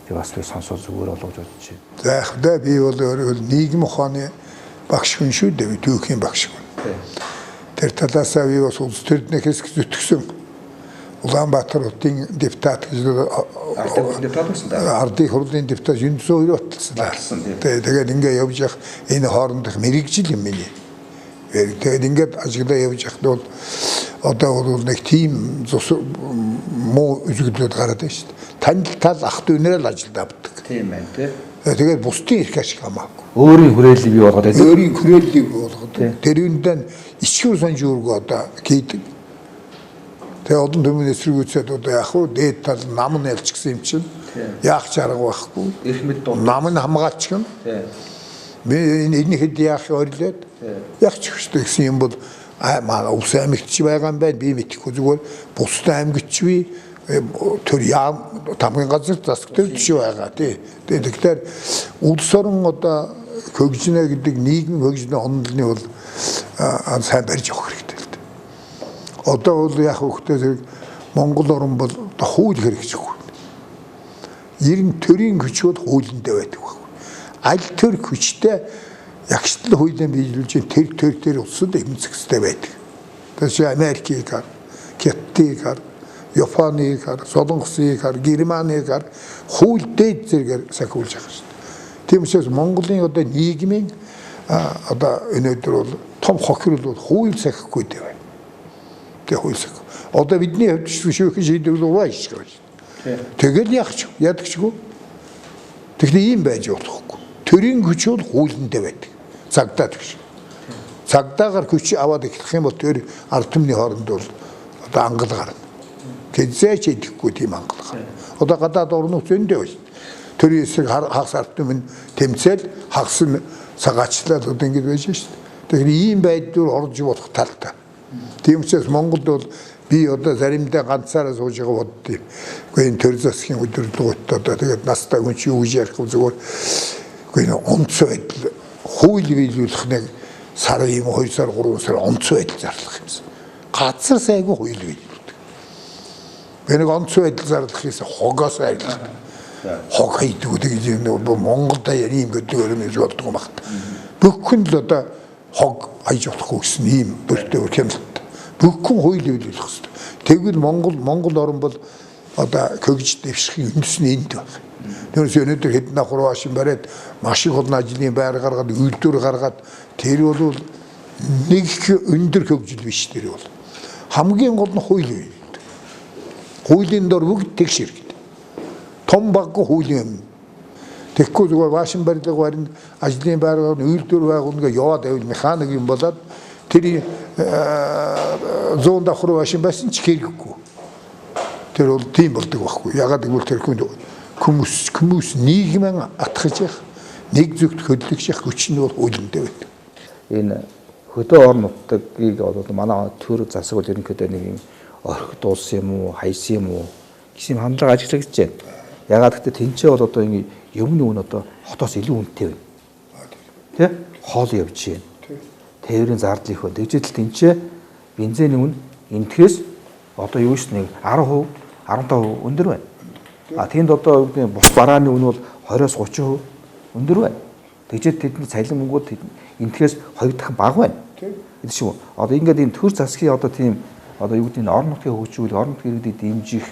Тэг бас би сонсоо зүгээр болов гэж бодож байна. За яг да би бол өөрөө нийгэм ухааны багш хүн шүү дээ. Би түүхийн багш хүн. Тэр талаасаа би бас улс төрний хэсэг зүтгэсэн. Улаанбаатар хотын депутат гэж ардын хурлын депутат Юнсоо баталсан. Тэгээд ингээд явж явах энэ хоорондох мэрэгжил юм миний. Тэгээд ингээд ажиглаа явж явахд бол одоо бол нэг тийм муу үзэгдлүүд гараад байна шүү дээ. Танил тал ах дүүнээр л ажилд авдаг. Тийм байна тий. Тэгээд бусдын эрх ашиг хамаагүй. Өөрийн хүрээллийг бий болгоод байдаг. Өөрийн хүрээллийг бий болгоод. Тэр үндэн ичхүр сонж үүргөө одоо хийдэг. Тэгээ олон төмөн эсрэгүүцээд одоо яах вэ? Дээд тал нам нь ялч гсэн юм чинь. Яах ч арга байхгүй. Эрх мэд дунд. Нам нь хамгаалч гэн. Би энэ хэд яах ойлоод. Яах ч хэрэгтэй гэсэн юм бол маа улс аймагч байгаа юм байна. Би мэдэхгүй зүгээр бусдын аймагч би төр яам тамгын газар засаг төр төш байгаа тий. Тэгэхээр улс орон одоо хөгжинэ гэдэг нийгмийн хөгжлийн онолны бол сайн барьж явах хэрэгтэй. Одоо бол яг хөхтэй зэрэг Монгол орн бол хууль хэрэгжихгүй. Ер нь төрийн хүчүүд хуулиндээ байдаг байна. Аль төр хүчтэй ягштал хуулийн биелүүлж тэр улсад эмзэгстэй байдаг. Тэс Америкийг хар, Китайг хар, Японыг хар, Солонгосыг хар, Германыг хар хууль дээд зэрэгээр сахиулж байгаа шүү дээ. Тийм учраас Монголын одоо нийгмийн одоо өнөөдөр бол том хохирол бол хууль сахихгүй дээ байна. Тэгээ хууль сахихгүй. Одоо бидний хувьд шүүхийн шийдвэр байна шүү дээ. Тэгэл ядагчгүй. Тэгэхээр ийм байж болохгүй. Төрийн хүч бол хуулиндээ байдаг. Цагдаад гэж. Цагдаагаар хүч аваад эхлэх юм бол тэр ард түмний хооронд бол одоо ангал гарна. Тэзээч идэхгүй тийм ангал гарна. Одоо гадаад орнууд зөндөө байна. Төрийн эсрэг хагас ард түмэн тэмцэл хагас нь цагаачлаад одоо ингэж байж шүү дээ. Тэгэхээр ийм байдлаар орж болох талтай. Тийм учраас Монголд бол би одоо заримдаа ганцаараа сууж байгаа боддгийг. Гэхдээ энэ төр засгийн өдөрлөгөт одоо тэгээд настай хүн чи юу гэж ярих вэ зүгээр. Гэхдээ онцгой байдал хууль биелүүлэх нэг сар юм 2 сар 3 сар онцгой байдал зарлах юмсан. Газар сайгүй хууль биелүүлдэг. Нэг онцгой байдал зарлах юмсан хогоос айлах. Хог хийдэг гэж Монголд ийм гэдэг юм боддог юм байна. Бүхэн л одоо хог хайж болохгүй гэсэн ийм бүртээ хэмжээ. Бүхэн хууль биелүүлэх хэрэгтэй. Тэгвэл Монгол орн бол одоо көгж дэвших үндэсний энд байна. Тэрс өнөөдөр хэдэн ахур машин бариад маш их олон ажлын байр гаргаад үйлдвэр гаргаад тэр бол нэг өндөр хөгжил биш тэр бол. Хамгийн гол нь хууль биелүүлдэг. Хуулийн дор бүгд тэгш хэрэгтэй. Том баггүй хуулийн юм. Тэгэхгүй зүгээр машин барилга барин ажлын байр гаргаад үйлдвэр байгуулга яваад байвал механик юм болоод тэр 100 давхар машин байсан ч хэрэггүй. Тэр бол тийм болдог байхгүй. Ягаад гэвэл тэр хүмүүс нийгмэн атгаж явах, нэг зүгт хөдөлгөх шах хүч нь бол хуулиндээ байдаг. Энэ хөдөө орон нутгийг бол манай төр засаг бол ерөнхийдөө нэг юм орхид улс юм уу, хайс юм уу гэсэн хандлага ажиглагдаж байна. Ягаад гэвэл тэнцээ бол одоо ингэ юмны үн одоо хотоос илүү үнэтэй байна. Тэ? Хоол явж байна. Тээврийн зардал их байна. Тэгжэл тэнцээ бензиний үн энтгэс одоо юу ч нэг 10%, 15% өндөр байна. Тэнд одоо бус барааны үн бол 20-30% өндөр байна. Тэгжээд тэдний цалин мөнгүүд энтгэс 2 дахин бага байна. Гэдэг шиг. Одоо ингээд энэ төр засгийн одоо тийм одоо юу гэдэг нь орон нутгийн хөгжүүл, орон нутгийн иргэдийг дэмжих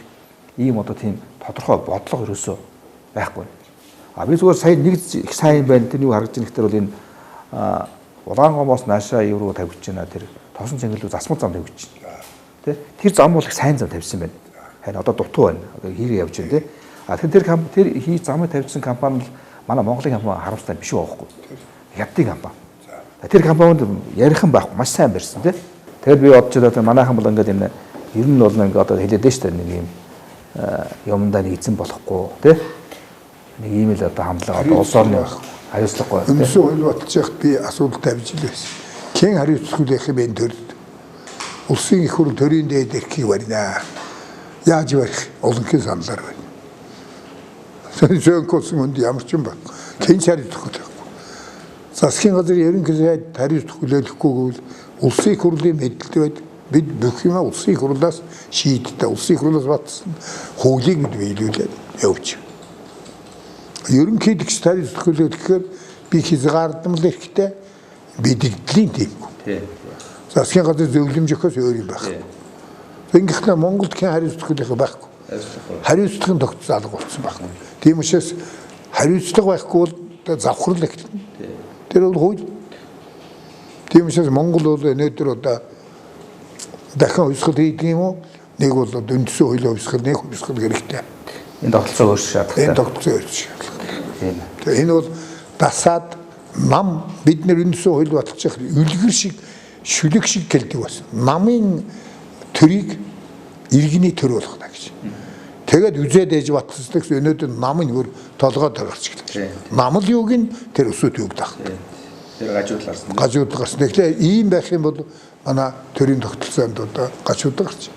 ийм одоо тийм тодорхой бодлого ерөөсөө байхгүй. Би зүгээр сая нэг их сайн байна. Тэр юу харагдаж байгаа гэхээр бол энэ Улаангомоос наашаа евро тавьж байна. Тэр тосон цэнгэл рүү засмал зам тавьж байна. Тэ? Тэр зам бол их сайн зам тавьсан байна. Харин одоо дутуу байна. Одоо хийгээ явж байна, тэ. Тэр хий замыг тавьсан компани бол манай Монголын компани харамстай биш байхгүй. Хятадын компани. Тэр компанид ярихан байхгүй, маш сайн барьсан, тэ. Тэгэл би бодож байгаа манайхан бол ингээд энэ ер нь бол ингээд одоо хэлээд дээ шүү дээ нэг юм юмдаа нэг эзэн болохгүй, тэ. Нэг ийм л одоо хамлага одоо улс орны хариуцлагагүй. Өнөөдөр хууль баталж яхад би асуудал тавьж илээсэн. Хэн хариуцлагагүй юм энэ төрд. Улсын их хурл төрийн дээд эрхийг барина. Яаж барих? Олонхын саналаар байна. Зөнкөсөн хүнд ямар ч юм байна. Хэн хариуцлагагүй байхгүй. Засгийн газар ерөнхий сайд хариуцлагагүй гэвэл улсын их хурлын мэдээлэл байдаг. Бид бүх юм улсын их хурлаас шийддэг. Улсын их хурлаас батсан хуулийг бид биелүүлээд явж. Ерөнхийдөө хариуцлагагүй гэхээр би хязгаардмал эрхтэй бидэгдлийн тийм. Засгийн газар зөвлөмж өгөхөөс өөр юм байна. Ингэхдээ Монголд хэн хариуцлагагүй байхгүй. Хариуцлагын тогтцол алга болсон байна. Тийм учраас хариуцлага байхгүй бол завхрал эхэлнэ. Тэр бол хууль. Тийм учраас Монгол бол өнөөдөр одоо дахин хувьсгал хийдэг юм уу? Нэг бол үндсэн хуулийн хувьсгал, нэг хувьсгал хэрэгтэй. Энэ тогтолцоо өөрчлөх шаардлагатай. Энэ тогтолцоо өөрчлөх шаардлагатай. Тэгээ энэ бол дасаад нам бид нэр үндсэн хууль баталчих үлгэр шиг шүлэг шиг гэлдэг бас. Намын төрийг иргэний төр болгоно гэж. Тэгээд үзээд ээж баталцдаг өнөөдөр намын хөр толгой таргарч гэлээ. Нам л юуг нь тэр өсөд юуг даах. Тэр гажуудлаарсан. Гажуудлаарсан. Тэгэхээр ийм байх юм бол манай төрийн тогтолцоонд одоо гажуудлаар гарч.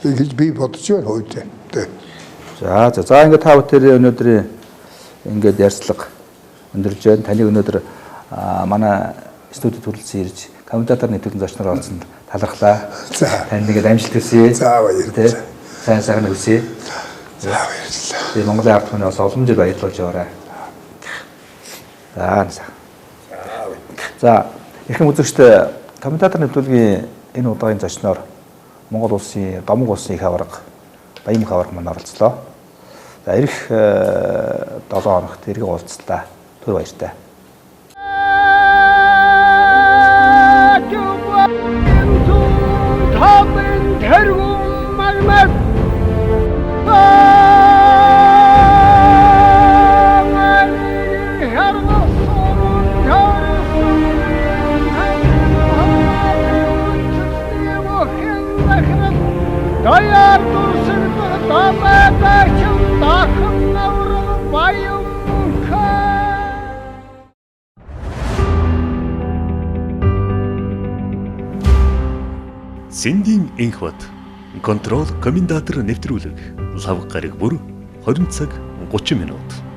Тэгж би бодож байна хөөдөө. За ингээд та бүхэн өнөөдрийн ингээд ярьцлага өндөрлж байна. Таныг өнөөдөр манай студид хүрэлцэн ирж комментатор нэвтрүүлэн зочноор олцсонд талархлаа. За. Танд ингээд амжилт хүсье. За баярлалаа. Сайн сайхан хүсье. За баярлалаа. Тэгээ Монголын ард түмний бас олон жил баярлуулж яваарай. За. За, эрхэм үзэгчдээ комментатор нэвтрүүлгийн энэ удаагийн зочноор Монгол улсын Домог улсын их аварга Баян аварга маань оролцлоо. За, ирэх 7 хоногт эргэн уулзлаа. Түр баяртай. Dayar dursundu damadaşım takım navrı bayım mülka. Сэндийн энх бат контрол комментатор нэвтрүүлэг лав гараг бүр 20 цаг 30 минут.